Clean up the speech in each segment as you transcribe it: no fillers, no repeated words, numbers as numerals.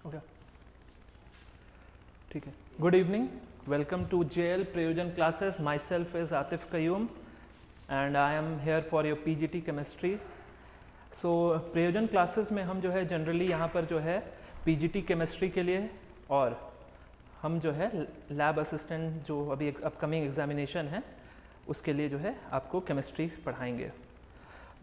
Okay, ठीक है. Good evening, welcome to JL Prayojan classes. Myself is Atif Qayyum and I am here for your PGT chemistry. So Prayojan classes में हम जो है generally यहाँ पर जो है PGT केमिस्ट्री के लिए और हम जो है लैब असिस्टेंट जो अभी अपकमिंग एग्जामिनेशन है उसके लिए जो है आपको केमिस्ट्री पढ़ाएंगे.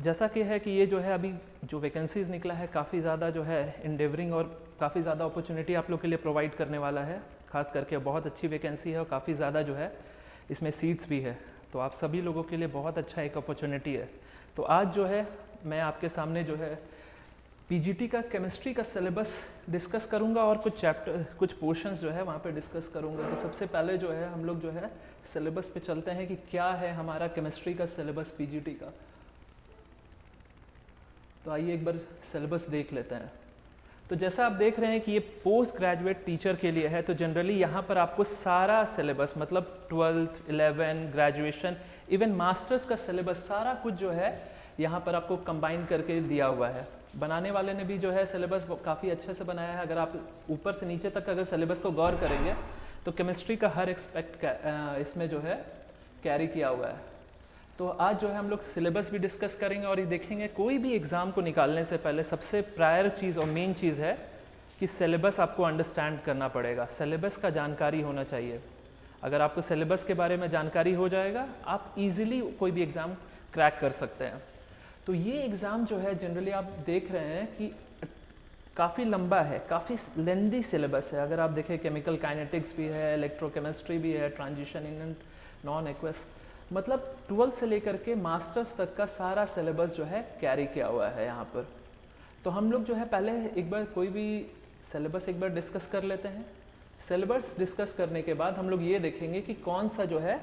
जैसा कि है कि ये जो है अभी जो वैकेंसीज़ निकला है काफ़ी ज़्यादा जो है इंडेवरिंग और काफ़ी ज़्यादा अपॉर्चुनिटी आप लोग के लिए प्रोवाइड करने वाला है. खास करके बहुत अच्छी वैकेंसी है और काफ़ी ज़्यादा जो है इसमें सीट्स भी है, तो आप सभी लोगों के लिए बहुत अच्छा एक अपॉर्चुनिटी है. तो आज जो है मैं आपके सामने जो है PGT का केमिस्ट्री का सिलेबस डिस्कस करूंगा और कुछ पोर्शंस जो है वहाँ पे डिस्कस करूंगा. तो सबसे पहले जो है हम लोग जो है सिलेबस पे चलते हैं कि क्या है हमारा केमिस्ट्री का सिलेबस PGT का. तो आइए एक बार सिलेबस देख लेते हैं. तो जैसा आप देख रहे हैं कि ये पोस्ट ग्रेजुएट टीचर के लिए है, तो जनरली यहाँ पर आपको सारा सिलेबस मतलब 12th 11 ग्रेजुएशन इवन मास्टर्स का सिलेबस सारा कुछ जो है यहाँ पर आपको कंबाइन करके दिया हुआ है. बनाने वाले ने भी जो है सिलेबस काफ़ी अच्छे से बनाया है. अगर आप ऊपर से नीचे तक अगर सिलेबस को गौर करेंगे तो केमिस्ट्री का हर एक्सपेक्ट इसमें जो है कैरी किया हुआ है. तो आज जो है हम लोग सिलेबस भी डिस्कस करेंगे और ये देखेंगे कोई भी एग्ज़ाम को निकालने से पहले सबसे प्रायर चीज़ और मेन चीज़ है कि सिलेबस आपको अंडरस्टैंड करना पड़ेगा. सिलेबस का जानकारी होना चाहिए. अगर आपको सिलेबस के बारे में जानकारी हो जाएगा आप इजीली कोई भी एग्ज़ाम क्रैक कर सकते हैं. तो ये एग्ज़ाम जो है जनरली आप देख रहे हैं कि काफ़ी लंबा है, काफ़ी लेंदी सिलेबस है. अगर आप देखें केमिकल काइनेटिक्स भी है, इलेक्ट्रोकेमिस्ट्री भी है, ट्रांजिशन इन नॉन एक्वस, मतलब 12th से लेकर के मास्टर्स तक का सारा सिलेबस जो है कैरी किया हुआ है यहाँ पर. तो हम लोग जो है पहले एक बार कोई भी सिलेबस एक बार डिस्कस कर लेते हैं. सिलेबस डिस्कस करने के बाद हम लोग ये देखेंगे कि कौन सा जो है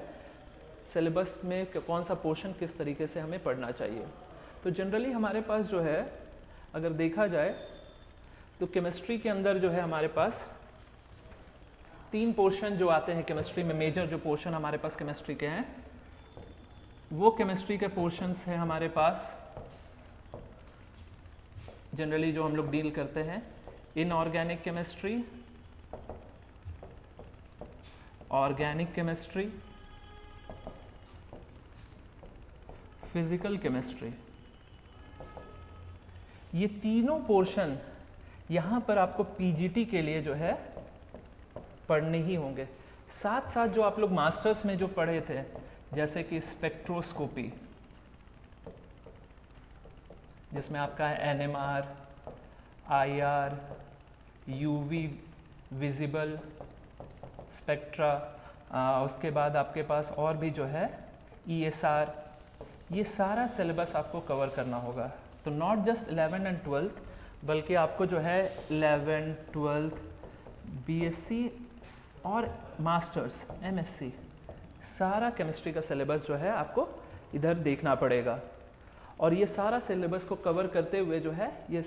सिलेबस में कौन सा पोर्शन किस तरीके से हमें पढ़ना चाहिए. तो जनरली हमारे पास जो है अगर देखा जाए तो केमिस्ट्री के अंदर जो है हमारे पास 3 पोर्शन जो आते हैं केमिस्ट्री में. मेजर जो पोर्शन हमारे पास केमिस्ट्री के हैं वो केमिस्ट्री के पोर्शंस हैं हमारे पास जनरली जो हम लोग डील करते हैं. Inorganic chemistry, organic chemistry, physical chemistry. ये तीनों पोर्शन यहाँ पर आपको PGT के लिए जो है पढ़ने ही होंगे. साथ साथ जो आप लोग मास्टर्स में जो पढ़े थे जैसे कि स्पेक्ट्रोस्कोपी जिसमें आपका है NMR, IR, UV visible spectra, उसके बाद आपके पास और भी जो है ESR, ये सारा सिलेबस आपको कवर करना होगा. तो नॉट जस्ट 11 एंड 12th बल्कि आपको जो है 11, 12th, BSc और मास्टर्स MSc सारा केमिस्ट्री का सिलेबस जो है आपको इधर देखना पड़ेगा. और ये सारा सिलेबस को कवर करते हुए जो है ये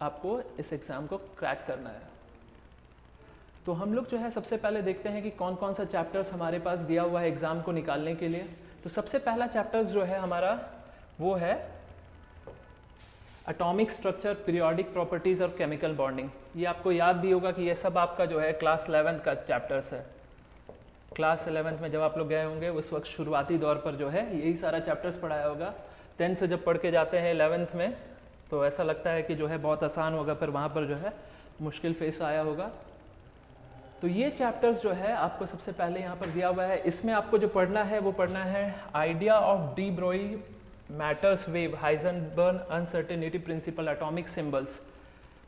आपको इस एग्ज़ाम को क्रैक करना है. तो हम लोग जो है सबसे पहले देखते हैं कि कौन कौन सा चैप्टर्स हमारे पास दिया हुआ है एग्ज़ाम को निकालने के लिए. तो सबसे पहला चैप्टर्स जो है हमारा वो है एटॉमिक स्ट्रक्चर, पीरियोडिक प्रॉपर्टीज़ और केमिकल बॉन्डिंग. ये आपको याद भी होगा कि ये सब आपका जो है क्लास 11th का चैप्टर्स है. क्लास 11th में जब आप लोग गए होंगे उस वक्त शुरुआती दौर पर जो है यही सारा चैप्टर्स पढ़ाया होगा. 10th से जब पढ़ के जाते हैं 11th में तो ऐसा लगता है कि जो है बहुत आसान होगा, फिर वहाँ पर जो है मुश्किल फेस आया होगा. तो ये चैप्टर्स जो है आपको सबसे पहले यहाँ पर दिया हुआ है. इसमें आपको जो पढ़ना है वो पढ़ना है आइडिया ऑफ डी ब्रोई, matters wave, Heisenberg uncertainty principle, atomic symbols,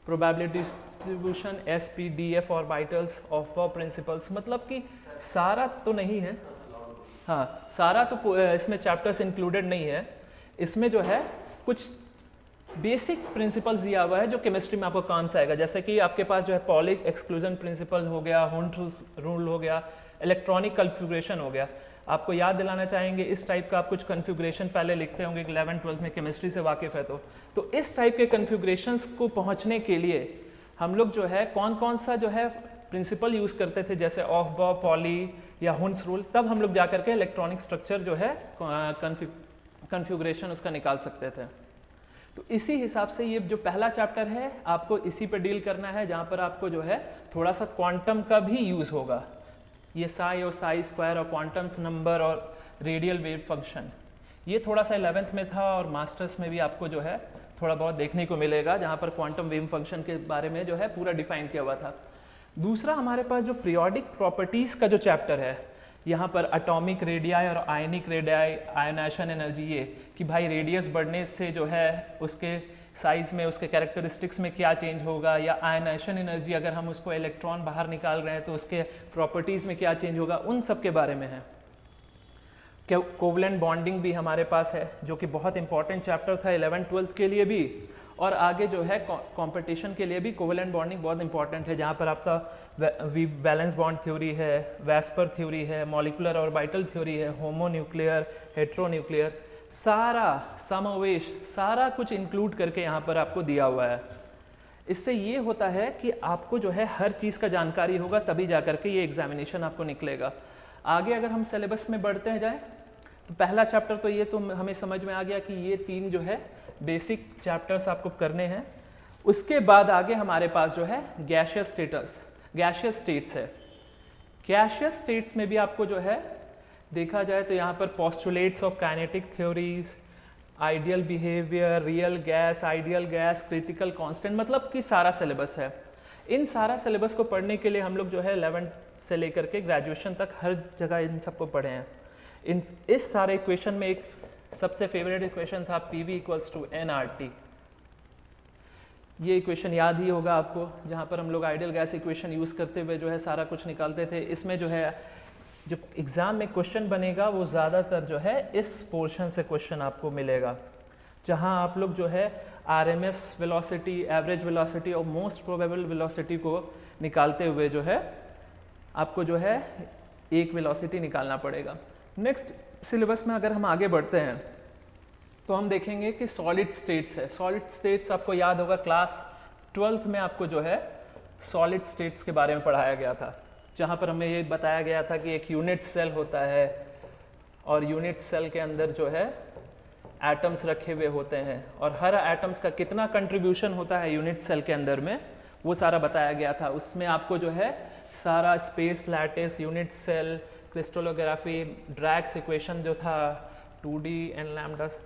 probability distribution, SPDF orbitals, of principles. मतलब कि सारा तो नहीं है, हाँ सारा तो इसमें चैप्टर्स इंक्लूडेड नहीं है. इसमें जो है कुछ बेसिक प्रिंसिपल्स दिया हुआ है जो केमिस्ट्री में आपको काम से आएगा. जैसे कि आपके पास जो है पॉलिक एक्सक्लूजन प्रिंसिपल हो गया, हॉन्ट रूल हो गया, इलेक्ट्रॉनिक कन्फिग्रेशन हो गया. आपको याद दिलाना चाहेंगे इस टाइप का आप कुछ कन्फिग्रेशन पहले लिखते होंगे 11 12 में केमिस्ट्री से वाकिफ़ है. तो इस टाइप के कन्फिग्रेशंस को पहुंचने के लिए हम लोग जो है कौन कौन सा जो है प्रिंसिपल यूज़ करते थे जैसे ऑफबॉ, पॉली या हुन्स रूल, तब हम लोग जा करके के इलेक्ट्रॉनिक स्ट्रक्चर जो है कन्फिग्रेशन उसका निकाल सकते थे. तो इसी हिसाब से ये जो पहला चैप्टर है आपको इसी पे डील करना है, जहाँ पर आपको जो है थोड़ा सा क्वांटम का भी यूज़ होगा। ये साई और साई स्क्वायर और क्वांटम्स नंबर और रेडियल वेव फंक्शन, ये थोड़ा सा 11th में था और मास्टर्स में भी आपको जो है थोड़ा बहुत देखने को मिलेगा, जहाँ पर क्वांटम वेव फंक्शन के बारे में जो है पूरा डिफाइन किया हुआ था। दूसरा हमारे पास जो पीरियोडिक प्रॉपर्टीज़ का जो चैप्टर है, यहाँ पर एटॉमिक रेडियाई और आयनिक रेडियाई, आयनाइजेशन एनर्जी, ये कि भाई रेडियस बढ़ने से जो है उसके साइज़ में, उसके कैरेक्टरिस्टिक्स में क्या चेंज होगा, या आयनाइजेशन एनर्जी अगर हम उसको इलेक्ट्रॉन बाहर निकाल रहे हैं तो उसके प्रॉपर्टीज़ में क्या चेंज होगा, उन सब के बारे में है। कोवलेंट बॉन्डिंग भी हमारे पास है, जो कि बहुत इंपॉर्टेंट चैप्टर था 11th-12th के लिए भी, और आगे जो है कंपटीशन के लिए भी कोवलेंट बॉन्डिंग बहुत इंपॉर्टेंट है, जहाँ पर आपका वैलेंस बॉन्ड थ्योरी है, वैस्पर थ्योरी है, मॉलिकुलर ऑर्बिटल थ्योरी है, होमोन्यूक्लियर, हेट्रोन्यूक्लियर, सारा समावेश, सारा कुछ इंक्लूड करके यहाँ पर आपको दिया हुआ है। इससे ये होता है कि आपको जो है हर चीज़ का जानकारी होगा, तभी जा करके ये एग्जामिनेशन आपको निकलेगा। आगे अगर हम सिलेबस में बढ़ते हैं जाए, तो पहला चैप्टर तो ये तो हमें समझ में आ गया कि ये 3 जो है बेसिक चैप्टर्स आपको करने हैं। उसके बाद आगे हमारे पास जो है गैसियस स्टेट्स है। गैसियस स्टेट्स में भी आपको जो है देखा जाए तो यहाँ पर postulates of kinetic theories, ideal behaviour, real gas, ideal gas, critical constant, मतलब कि सारा सिलेबस है। इन सारा सिलेबस को पढ़ने के लिए हम लोग जो है 11th से लेकर के ग्रेजुएशन तक हर जगह इन सबको पढ़े हैं। इस सारे इक्वेशन में एक सबसे फेवरेट इक्वेशन था PV = nRT। ये इक्वेशन याद ही होगा आपको, जहाँ पर हम लोग आइडियल गैस इक्वेशन यूज़ करते हुए जो है सारा कुछ निकालते थे। इसमें जो है जो एग्ज़ाम में क्वेश्चन बनेगा वो ज़्यादातर जो है इस पोर्शन से क्वेश्चन आपको मिलेगा, जहाँ आप लोग जो है RMS वेलोसिटी, एवरेज वेलोसिटी और मोस्ट प्रोबेबल वेलोसिटी को निकालते हुए जो है आपको जो है एक वेलोसिटी निकालना पड़ेगा। नेक्स्ट सिलेबस में अगर हम आगे बढ़ते हैं तो हम देखेंगे कि सॉलिड स्टेट्स है। सॉलिड स्टेट्स आपको याद होगा क्लास 12th में आपको जो है सॉलिड स्टेट्स के बारे में पढ़ाया गया था, जहाँ पर हमें ये बताया गया था कि एक यूनिट सेल होता है और यूनिट सेल के अंदर जो है एटम्स रखे हुए होते हैं, और हर एटम्स का कितना कंट्रीब्यूशन होता है यूनिट सेल के अंदर में, वो सारा बताया गया था। उसमें आपको जो है सारा space lattice, unit cell, crystallography, Bragg's equation जो था 2D and lambdas,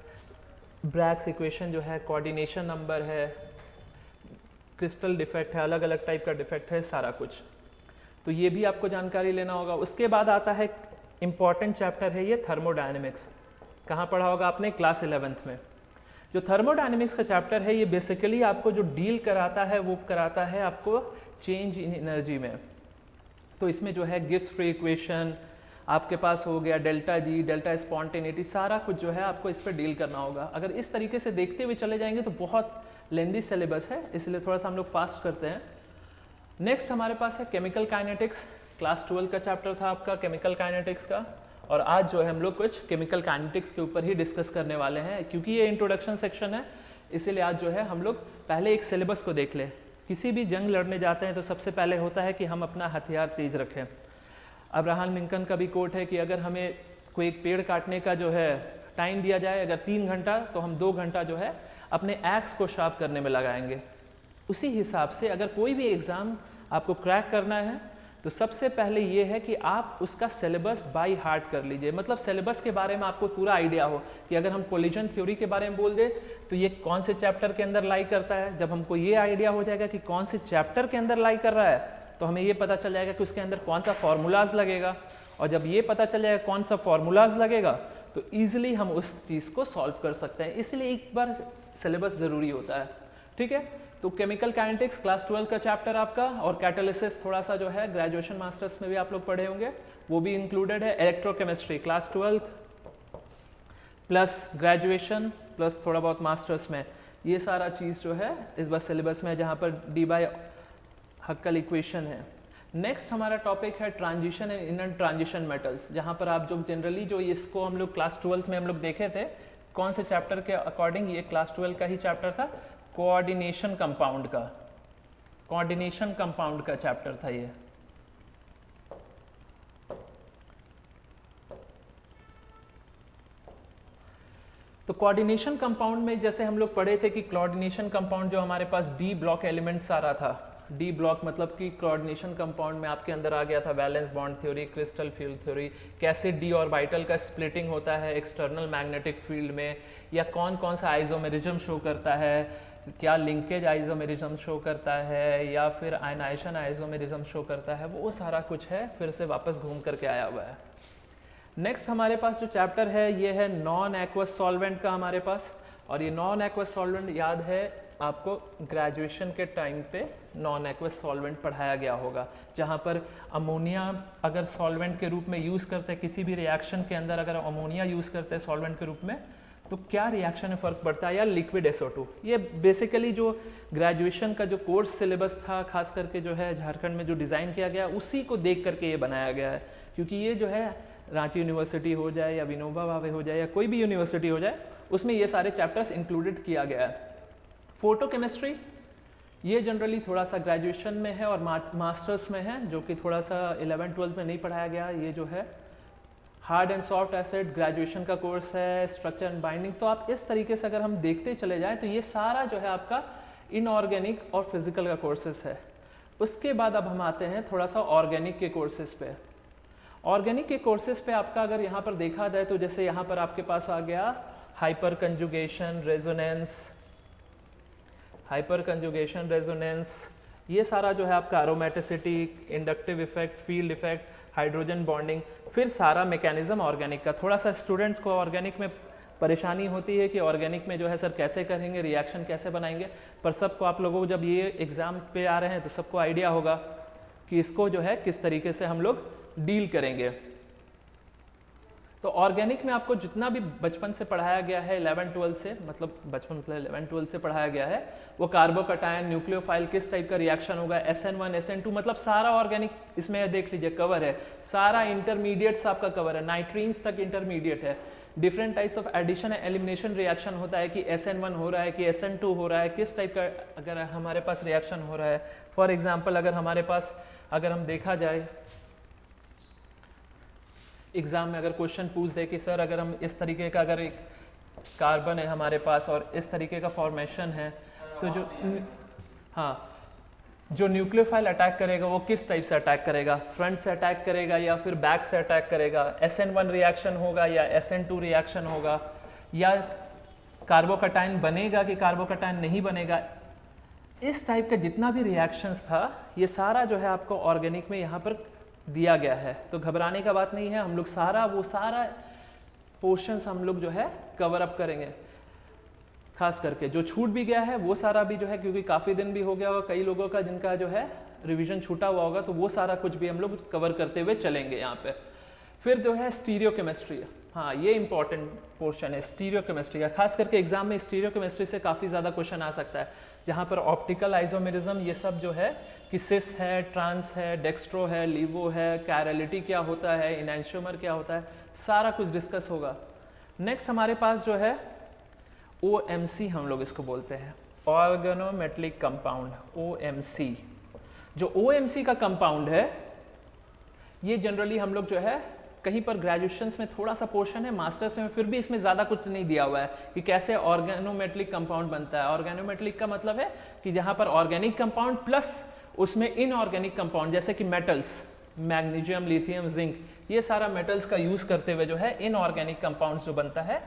Bragg's equation जो है, कोऑर्डिनेशन नंबर है, क्रिस्टल डिफेक्ट है, अलग अलग टाइप का डिफेक्ट है, सारा कुछ, तो ये भी आपको जानकारी लेना होगा। उसके बाद आता है इम्पॉर्टेंट चैप्टर है ये थर्मोडायनेमिक्स। कहाँ पढ़ा होगा आपने? क्लास 11th में। जो थर्मोडायनेमिक्स का चैप्टर है ये बेसिकली आपको जो डील कराता है वो कराता है आपको चेंज इन एनर्जी में। तो इसमें जो है गिब्स फ्री इक्वेशन आपके पास हो गया, डेल्टा जी, डेल्टा स्पॉन्टेनिटी, सारा कुछ जो है आपको इस पर डील करना होगा। अगर इस तरीके से देखते हुए चले जाएंगे तो बहुत लेंदी सिलेबस है, इसलिए थोड़ा सा हम लोग फास्ट करते हैं। नेक्स्ट हमारे पास है केमिकल काइनेटिक्स। क्लास 12 का चैप्टर था आपका केमिकल काइनेटिक्स का, और आज जो है हम लोग कुछ केमिकल काइनेटिक्स के ऊपर ही डिस्कस करने वाले हैं। क्योंकि ये इंट्रोडक्शन सेक्शन है, इसीलिए आज जो है हम लोग पहले एक सिलेबस को देख लें। किसी भी जंग लड़ने जाते हैं तो सबसे पहले होता है कि हम अपना हथियार तेज रखें। अब्राहम लिंकन का भी कोट है कि अगर हमें कोई एक पेड़ काटने का जो है टाइम दिया जाए अगर 3 घंटा, तो हम 2 घंटा जो है अपने एक्स को शार्प करने में लगाएंगे। उसी हिसाब से अगर कोई भी एग्ज़ाम आपको क्रैक करना है तो सबसे पहले ये है कि आप उसका सिलेबस बाय हार्ट कर लीजिए। मतलब सिलेबस के बारे में आपको पूरा आइडिया हो कि अगर हम कोलिजन थ्योरी के बारे में बोल दें तो ये कौन से चैप्टर के अंदर लाई करता है। जब हमको ये आइडिया हो जाएगा कि कौन से चैप्टर के अंदर लाई कर रहा है तो हमें ये पता चल जाएगा कि उसके अंदर कौन सा फार्मूलाज लगेगा, और जब ये पता चल जाएगा कौन सा फार्मूलाज लगेगा तो ईजिली हम उस चीज़ को सॉल्व कर सकते हैं। इसलिए एक बार सिलेबस ज़रूरी होता है, ठीक है। तो केमिकल काइनेटिक्स क्लास 12 का चैप्टर आपका, और कैटालिसिस थोड़ा सा जो है ग्रेजुएशन मास्टर्स में भी आप लोग पढ़े होंगे, वो भी इंक्लूडेड है। Electrochemistry class 12 plus graduation plus थोड़ा बहुत मास्टर्स में, ये सारा चीज़ जो है इस बार सिलेबस में है, जहाँ पर डी बाय हक्कल इक्वेशन है। नेक्स्ट हमारा टॉपिक है transition and inner transition metals, जहाँ पर आप जो जनरली जो इसको हम लोग क्लास 12 में हम लोग देखे थे, कौन से चैप्टर के अकॉर्डिंग, ये क्लास 12 का ही चैप्टर था, कोऑर्डिनेशन कंपाउंड का, कोऑर्डिनेशन कंपाउंड का चैप्टर था ये। तो कोऑर्डिनेशन कंपाउंड में जैसे हम लोग पढ़े थे कि कोऑर्डिनेशन कंपाउंड जो हमारे पास डी ब्लॉक एलिमेंट सारा था, डी ब्लॉक मतलब कि कोऑर्डिनेशन कंपाउंड में आपके अंदर आ गया था valence bond theory, crystal field theory, कैसे डी ऑर्बिटल का स्प्लिटिंग होता है एक्सटर्नल मैग्नेटिक फील्ड में, या कौन कौन सा आइसोमेरिज्म शो करता है, क्या लिंकेज आइसोमेरिज्म शो करता है, या फिर आयनाइजेशन आइसोमेरिज्म शो करता है, वो सारा कुछ है फिर से वापस घूम करके आया हुआ है। नेक्स्ट हमारे पास जो चैप्टर है ये है नॉन एक्वस सॉल्वेंट का हमारे पास, और ये नॉन एक्वस सॉल्वेंट याद है आपको ग्रेजुएशन के टाइम पे नॉन एक्वस सॉल्वेंट पढ़ाया गया होगा, जहाँ पर अमोनिया अगर सॉल्वेंट के रूप में यूज़ करते हैं, किसी भी रिएक्शन के अंदर अगर अमोनिया यूज़ करते हैं सॉल्वेंट के रूप में, तो क्या रिएक्शन में फ़र्क पड़ता है, या लिक्विड SO2। ये बेसिकली जो ग्रेजुएशन का जो कोर्स सिलेबस था खास करके जो है झारखंड में जो डिज़ाइन किया गया उसी को देख करके ये बनाया गया है, क्योंकि ये जो है रांची यूनिवर्सिटी हो जाए या विनोबा भावे हो जाए या कोई भी यूनिवर्सिटी हो जाए उसमें ये सारे चैप्टर्स इंक्लूडेड किया गया है। फोटोकेमिस्ट्री ये जनरली थोड़ा सा ग्रेजुएशन में है और मास्टर्स में है, जो कि थोड़ा सा 11-12 में नहीं पढ़ाया गया। ये जो है hard and soft acid graduation का कोर्स है, स्ट्रक्चर एंड बाइंडिंग। तो आप इस तरीके से अगर हम देखते चले जाएं तो ये सारा जो है आपका इनऑर्गेनिक और फिजिकल का कोर्सेस है। उसके बाद अब हम आते हैं थोड़ा सा ऑर्गेनिक के कोर्सेज पे। ऑर्गेनिक के कोर्सेज पे आपका अगर यहाँ पर देखा जाए तो जैसे यहाँ पर आपके पास आ गया हाइपर कंजुगेशन, रेजोनेंस, ये सारा जो है आपका aromaticity, inductive effect, field effect, hydrogen bonding, फिर सारा मैकेनिज्म ऑर्गेनिक का। थोड़ा सा स्टूडेंट्स को ऑर्गेनिक में परेशानी होती है कि ऑर्गेनिक में जो है सर कैसे करेंगे, रिएक्शन कैसे बनाएंगे, पर सबको आप लोगों को जब ये एग्ज़ाम पे आ रहे हैं तो सबको आइडिया होगा कि इसको जो है किस तरीके से हम लोग डील करेंगे। तो ऑर्गेनिक में आपको जितना भी बचपन से पढ़ाया गया है 11-12 से, मतलब बचपन मतलब 11-12 से पढ़ाया गया है, वो कार्बोकटायन, न्यूक्लियोफाइल, किस टाइप का रिएक्शन होगा, SN1 SN2, मतलब सारा ऑर्गेनिक इसमें देख लीजिए कवर है। सारा इंटरमीडिएट्स आपका कवर है, नाइट्रीन्स तक इंटरमीडिएट है। Different types of addition and elimination reaction होता है कि SN1 हो रहा है कि SN2 हो रहा है, किस टाइप का अगर हमारे पास रिएक्शन हो रहा है। फॉर एग्जाम्पल अगर हमारे पास अगर हम देखा जाए एग्ज़ाम में अगर क्वेश्चन पूछ दे कि सर अगर हम इस तरीके का अगर एक कार्बन है हमारे पास और इस तरीके का फॉर्मेशन है, तो जो न्यूक्लियोफाइल अटैक करेगा वो किस टाइप से अटैक करेगा, फ्रंट से अटैक करेगा या फिर बैक से अटैक करेगा, SN1 रिएक्शन होगा या SN2 रिएक्शन होगा, या कार्बोकटायन बनेगा कि कार्बोकटायन नहीं बनेगा। इस टाइप का जितना भी रिएक्शंस था ये सारा जो है आपको ऑर्गेनिक में यहाँ पर दिया गया है। तो घबराने का बात नहीं है, हम लोग सारा पोर्शंस हम लोग जो है कवर अप करेंगे। खास करके जो छूट भी गया है वो सारा भी जो है, क्योंकि काफ़ी दिन भी हो गया होगा कई लोगों का जिनका जो है रिवीजन छूटा हुआ होगा, तो वो सारा कुछ भी हम लोग कवर करते हुए चलेंगे यहाँ पे। फिर जो है स्टीरियोकेमिस्ट्री, हाँ ये इंपॉर्टेंट पोर्शन है स्टीरियोकेमिस्ट्री का। खास करके एग्जाम में स्टीरियोकेमिस्ट्री से काफ़ी ज़्यादा क्वेश्चन आ सकता है, जहाँ पर ऑप्टिकल आइसोमेरिज्म ये सब जो है कि सिस है, ट्रांस है, डेक्स्ट्रो है, लीवो है, कैरलिटी क्या होता है, इनैंशियोमर क्या होता है, सारा कुछ डिस्कस होगा। नेक्स्ट हमारे पास जो है OMC हम लोग इसको बोलते हैं, ऑर्गेनोमेटलिक कंपाउंड, OMC। जो OMC का कंपाउंड है ये जनरली हम लोग जो है कहीं पर ग्रेजुएशंस में थोड़ा सा पोर्शन है, मास्टर्स में फिर भी इसमें ज़्यादा कुछ नहीं दिया हुआ है कि कैसे ऑर्गेनोमेटलिक कंपाउंड बनता है। ऑर्गेनोमेटलिक का मतलब है कि जहाँ पर ऑर्गेनिक कंपाउंड प्लस उसमें इनऑर्गेनिक कंपाउंड जैसे कि मेटल्स, मैग्नीशियम, लिथियम, जिंक, ये सारा मेटल्स का यूज़ करते हुए जो है इनऑर्गेनिक कंपाउंड जो बनता है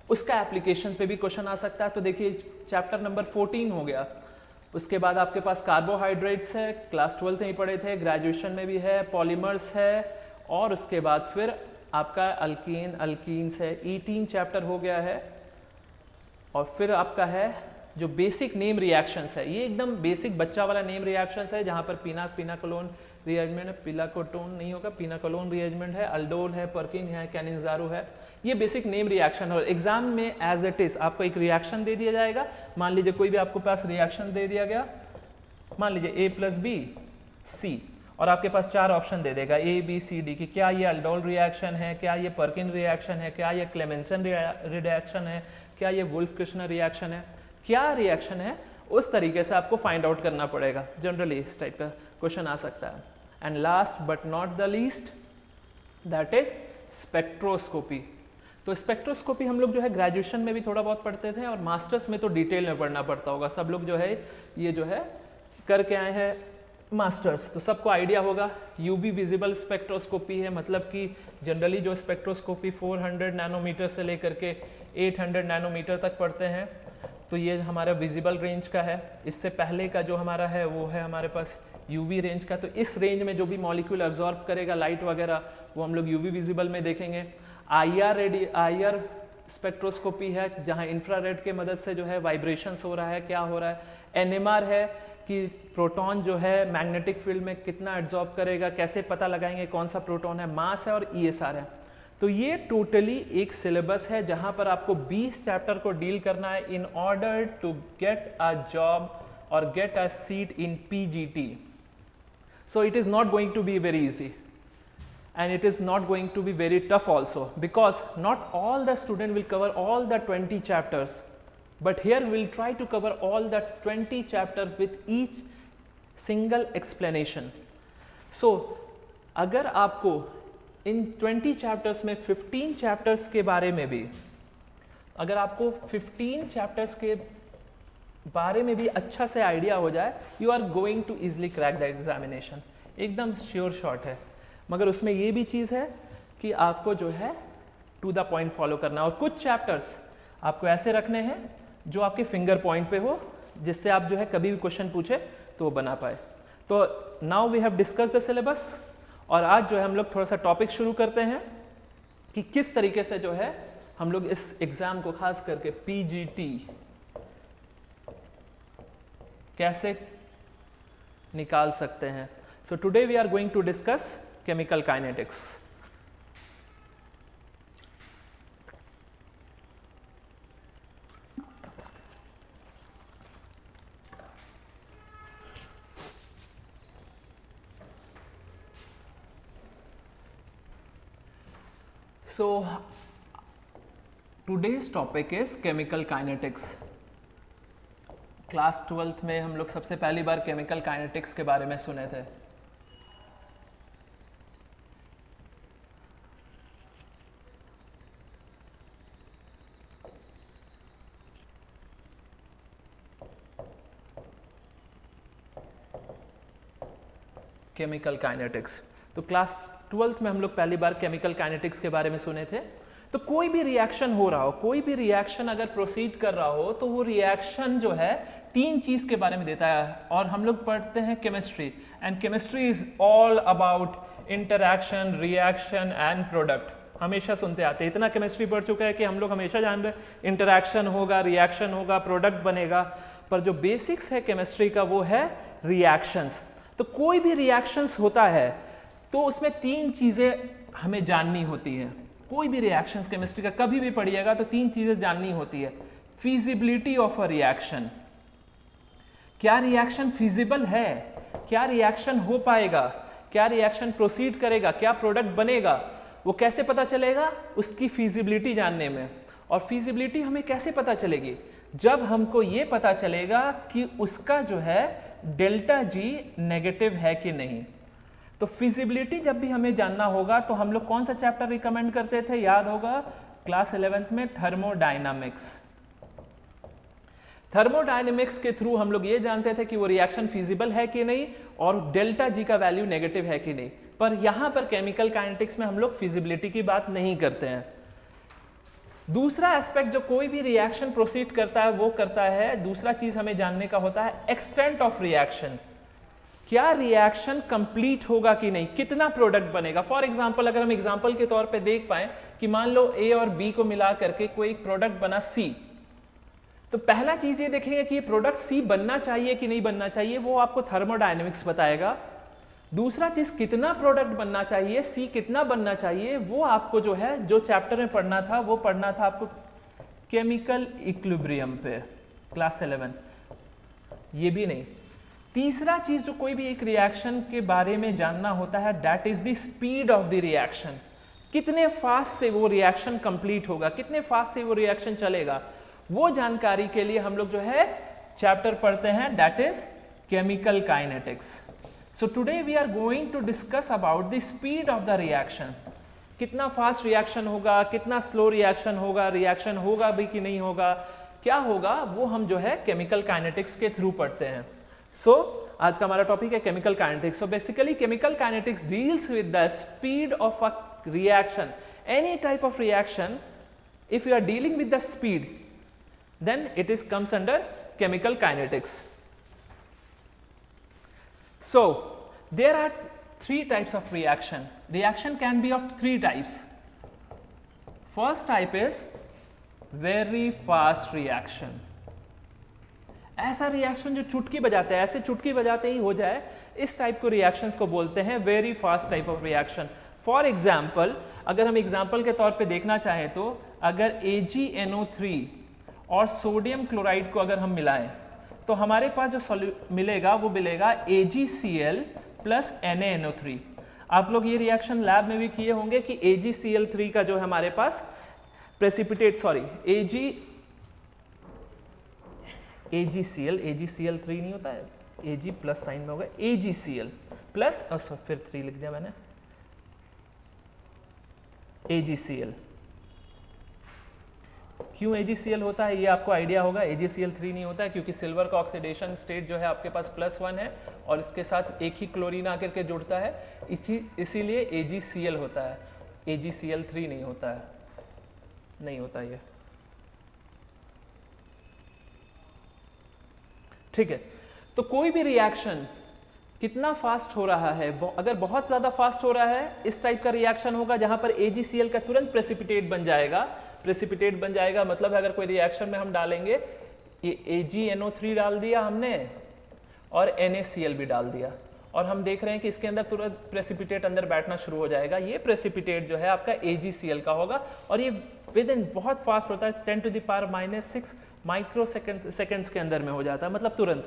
उसका एप्लीकेशन पे भी क्वेश्चन आ सकता है। तो देखिए चैप्टर नंबर 14 हो गया। उसके बाद आपके पास कार्बोहाइड्रेट्स है, क्लास 12 में ही पढ़े थे, ग्रेजुएशन में भी है, पॉलीमर्स है, और उसके बाद फिर आपका अल्कीन्स है, 18 चैप्टर हो गया है। और फिर आपका है जो बेसिक नेम रिएक्शंस है, ये एकदम बेसिक बच्चा वाला नेम रिएक्शंस है, जहाँ पर पिनाकोलोन रिएजमेंट है, पिलाकोटोन नहीं होगा, पिनाकोलोन रिएजमेंट है, अल्डोल है, पर्किन है, कैनिजारो है, ये बेसिक नेम रिएक्शन है। और एग्जाम में एज इट इज आपको एक रिएक्शन दे दिया जाएगा। मान लीजिए कोई भी आपको पास रिएक्शन दे दिया गया, मान लीजिए A+B+C, और आपके पास 4 ऑप्शन दे देगा A, B, C, D कि क्या ये अल्डोल रिएक्शन है, क्या ये पर्किन रिएक्शन है, क्या ये क्लेमेंसन रिएक्शन है, क्या ये वुल्फ-किर्चनर रिएक्शन है, क्या रिएक्शन है, उस तरीके से आपको फाइंड आउट करना पड़ेगा। जनरली इस टाइप का क्वेश्चन आ सकता है। And last but not the least that is spectroscopy. तो स्पेक्ट्रोस्कोपी हम लोग जो है ग्रेजुएशन में भी थोड़ा बहुत पढ़ते थे और मास्टर्स में तो डिटेल में पढ़ना पड़ता होगा। सब लोग जो है ये जो है करके आए हैं मास्टर्स, तो सबको आइडिया होगा। यूवी विजिबल स्पेक्ट्रोस्कोपी है, मतलब कि जनरली जो स्पेक्ट्रोस्कोपी 400 नैनोमीटर से लेकर के 800 नैनोमीटर तक पढ़ते हैं, तो ये हमारा विजिबल रेंज का है। इससे पहले का जो हमारा है वो है हमारे पास यूवी रेंज का। तो इस रेंज में जो भी मॉलिक्यूल एब्जॉर्ब करेगा लाइट वगैरह वो हम लोग यूवी विजिबल में देखेंगे। आईआर स्पेक्ट्रोस्कोपी है, जहाँ इंफ्रारेड के मदद से जो है वाइब्रेशंस हो रहा है, क्या हो रहा है। एनएमआर है कि प्रोटॉन जो है मैग्नेटिक फील्ड में कितना एब्जॉर्ब करेगा, कैसे पता लगाएंगे कौन सा प्रोटॉन है। मास है और ईएसआर है। तो ये टोटली एक सिलेबस है जहाँ पर आपको 20 चैप्टर को डील करना है in order to get a job और get a seat in PGT. So it is not going to be very easy and it is not going to be very tough also, because not all the student will cover all the 20 chapters, but here we'll try to cover all the 20 chapters with each single explanation. So अगर आपको इन 20 chapters में 15 chapters के बारे में भी, अगर आपको 15 chapters के बारे में भी अच्छा से आइडिया हो जाए, you are going to easily crack the examination, एकदम श्योर शॉट है। मगर उसमें ये भी चीज़ है कि आपको जो है टू द पॉइंट फॉलो करना, और कुछ चैप्टर्स आपको ऐसे रखने हैं जो आपके फिंगर पॉइंट पे हो, जिससे आप जो है कभी भी क्वेश्चन पूछे तो वो बना पाए। तो now we have discuss the syllabus, और आज जो है हम लोग थोड़ा सा टॉपिक शुरू करते हैं कि किस तरीके से जो है हम लोग इस एग्ज़ाम को खास करके पीजीटी कैसे निकाल सकते हैं। So today we are going to discuss chemical kinetics. So today's topic is chemical kinetics. Class 12th में हम लोग सबसे पहली बार केमिकल काइनेटिक्स के बारे में सुने थे। केमिकल काइनेटिक्स, तो क्लास 12th में हम लोग पहली बार केमिकल काइनेटिक्स के बारे में सुने थे। तो कोई भी रिएक्शन हो रहा हो, कोई भी रिएक्शन अगर प्रोसीड कर रहा हो, तो वो रिएक्शन जो है 3 चीज़ के बारे में देता है। और हम लोग पढ़ते हैं chemistry, and chemistry is all about interaction, reaction and product. हमेशा सुनते आते हैं, इतना केमिस्ट्री पढ़ चुका है कि हम लोग हमेशा जान रहे हैं इंटरैक्शन होगा, रिएक्शन होगा, प्रोडक्ट बनेगा। पर जो बेसिक्स है केमिस्ट्री का वो है रिएक्शंस। तो कोई भी रिएक्शंस होता है तो उसमें 3 चीज़ें हमें जाननी होती है। कोई भी रिएक्शंस केमिस्ट्री का कभी भी पढ़िएगा तो 3 चीज़ें जाननी होती है। फिजिबिलिटी ऑफ अ रिएक्शन, क्या रिएक्शन फिजिबल है, क्या रिएक्शन हो पाएगा, क्या रिएक्शन प्रोसीड करेगा, क्या प्रोडक्ट बनेगा, वो कैसे पता चलेगा, उसकी फिजिबिलिटी जानने में। और फिजिबिलिटी हमें कैसे पता चलेगी, जब हमको ये पता चलेगा कि उसका जो है डेल्टा जी नेगेटिव है कि नहीं। तो फिजिबिलिटी जब भी हमें जानना होगा तो हम लोग कौन सा चैप्टर रिकमेंड करते थे, याद होगा क्लास 11th में थर्मोडायनामिक्स। थर्मोडायनामिक्स के थ्रू हम लोग ये जानते थे कि वो रिएक्शन फिजिबल है कि नहीं और डेल्टा जी का वैल्यू नेगेटिव है कि नहीं। पर यहाँ पर केमिकल काइनेटिक्स में हम लोग फिजिबिलिटी की बात नहीं करते हैं। दूसरा एस्पेक्ट जो कोई भी रिएक्शन प्रोसीड करता है वो करता है, दूसरा चीज हमें जानने का होता है एक्सटेंट ऑफ रिएक्शन, क्या रिएक्शन कंप्लीट होगा कि नहीं, कितना प्रोडक्ट बनेगा। फॉर एग्जांपल अगर हम एग्जांपल के तौर पे देख पाए कि मान लो ए और बी को मिला करके कोई एक प्रोडक्ट बना सी, तो पहला चीज ये देखेंगे कि ये प्रोडक्ट सी बनना चाहिए कि नहीं बनना चाहिए, वो आपको थर्मोडायनेमिक्स बताएगा। दूसरा चीज कितना प्रोडक्ट बनना चाहिए, सी कितना बनना चाहिए, वो आपको जो है जो चैप्टर में पढ़ना था वो पढ़ना था आपको केमिकल इक्विलिब्रियम पे क्लास 11। ये भी नहीं, तीसरा चीज जो कोई भी एक रिएक्शन के बारे में जानना होता है that is the speed of the reaction, कितने फास्ट से वो रिएक्शन कंप्लीट होगा, कितने फास्ट से वो रिएक्शन चलेगा। वो जानकारी के लिए हम लोग जो है चैप्टर पढ़ते हैं that is chemical kinetics. So today we are going to discuss about the speed of the reaction. कितना फास्ट रिएक्शन होगा, कितना स्लो रिएक्शन होगा भी कि नहीं होगा, क्या होगा, वो हम जो है केमिकल काइनेटिक्स के थ्रू पढ़ते हैं। सो आज का हमारा टॉपिक है chemical kinetics. So basically chemical kinetics deals with the speed of a reaction, any type of reaction. If you are dealing with the speed, then it is comes under chemical kinetics. So there are three types of reaction. Reaction can be of three types. First type is very fast reaction. ऐसा reaction जो चुटकी बजाते हैं, ऐसे चुटकी बजाते ही हो जाए, इस टाइप को रिएक्शंस को बोलते हैं very fast type of reaction. For example, अगर हम एग्जाम्पल के तौर पे देखना चाहें तो अगर AgNO3 और सोडियम क्लोराइड को अगर हम मिलाएं तो हमारे पास जो मिलेगा वो मिलेगा AgCl प्लस NaNO3। आप लोग ये रिएक्शन लैब में भी किए होंगे कि AgCl3 का जो है हमारे पास प्रेसिपिटेट, AgCl3 नहीं होता है, Ag प्लस साइन में होगा, AgCl प्लस, फिर 3 लिख दिया मैंने, AgCl। क्यों AgCl होता है ये आपको आइडिया होगा। AgCl3 नहीं होता है क्योंकि सिल्वर का ऑक्सीडेशन स्टेट जो है आपके पास +1 है और इसके साथ एक ही क्लोरीन आकर के जुड़ता है, इसीलिए AgCl होता है, AgCl3 नहीं होता है, नहीं होता ये। ठीक है, तो कोई भी रिएक्शन कितना फास्ट हो रहा है, अगर बहुत ज्यादा फास्ट हो रहा है, इस टाइप का रिएक्शन होगा जहां पर AgCl का तुरंत प्रेसिपिटेट बन जाएगा। प्रेसिपिटेट बन जाएगा मतलब अगर कोई रिएक्शन में हम डालेंगे, ये AgNO3 डाल दिया हमने और NaCl भी डाल दिया और हम देख रहे हैं कि इसके अंदर तुरंत प्रेसिपिटेट अंदर बैठना शुरू हो जाएगा। ये प्रेसिपिटेट जो है आपका AgCl का होगा और ये विद इन बहुत फास्ट होता है, 10⁻⁻⁶ माइक्रो सेकेंड्स के अंदर में हो जाता है, मतलब तुरंत।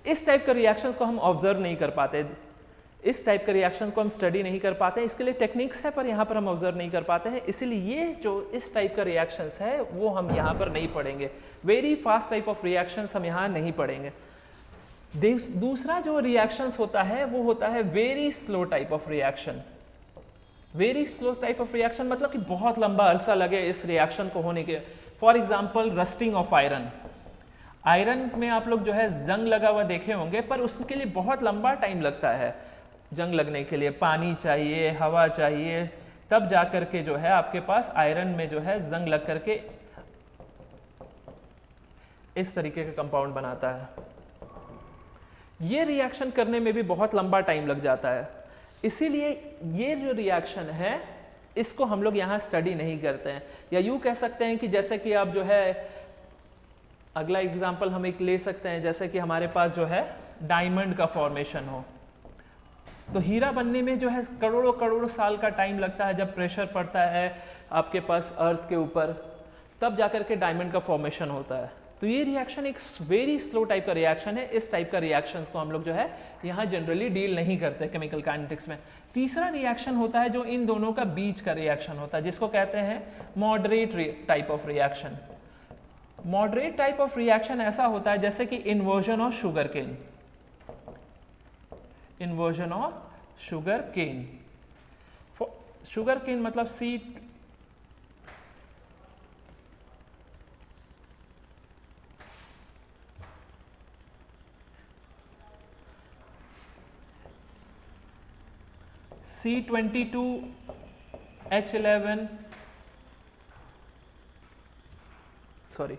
इस टाइप के रिएक्शंस को हम ऑब्जर्व नहीं कर पाते, इस टाइप के रिएक्शन को हम स्टडी नहीं कर पाते, इसके लिए टेक्निक्स है पर यहाँ पर हम ऑब्जर्व नहीं कर पाते हैं, इसीलिए ये जो इस टाइप का रिएक्शंस है वो हम यहाँ पर नहीं पढ़ेंगे। Very fast type of reactions हम यहाँ नहीं पढ़ेंगे। दूसरा जो रिएक्शंस होता है वो होता है very slow type of reaction. Very slow type of reaction मतलब कि बहुत लंबा अरसा लगे इस रिएक्शन को होने के। For example rusting of iron. Iron में आप लोग जो है जंग लगा हुआ देखे होंगे, पर उसके लिए बहुत लंबा टाइम लगता है जंग लगने के लिए, पानी चाहिए, हवा चाहिए, तब जाकर के जो है आपके पास आयरन में जो है जंग लग करके इस तरीके का कंपाउंड बनाता है। ये रिएक्शन करने में भी बहुत लंबा टाइम लग जाता है, इसीलिए ये जो रिएक्शन है इसको हम लोग यहाँ स्टडी नहीं करते हैं। या यूँ कह सकते हैं कि जैसे कि आप जो है, अगला एग्जाम्पल हम एक ले सकते हैं, जैसे कि हमारे पास जो है डायमंड का फॉर्मेशन हो, तो हीरा बनने में जो है करोड़ों करोड़ों साल का टाइम लगता है। जब प्रेशर पड़ता है आपके पास अर्थ के ऊपर, तब जाकर के डायमंड का फॉर्मेशन होता है। तो ये रिएक्शन एक वेरी स्लो टाइप का रिएक्शन है। इस टाइप का रिएक्शन को हम लोग जो है यहाँ जनरली डील नहीं करते केमिकल काइनेटिक्स में। तीसरा रिएक्शन होता है जो इन दोनों का बीच का रिएक्शन होता है, जिसको कहते हैं moderate type of reaction. Moderate type of reaction ऐसा होता है जैसे कि inversion of sugar cane. Inversion of sugar cane, sugar cane मतलब C22H11 सॉरी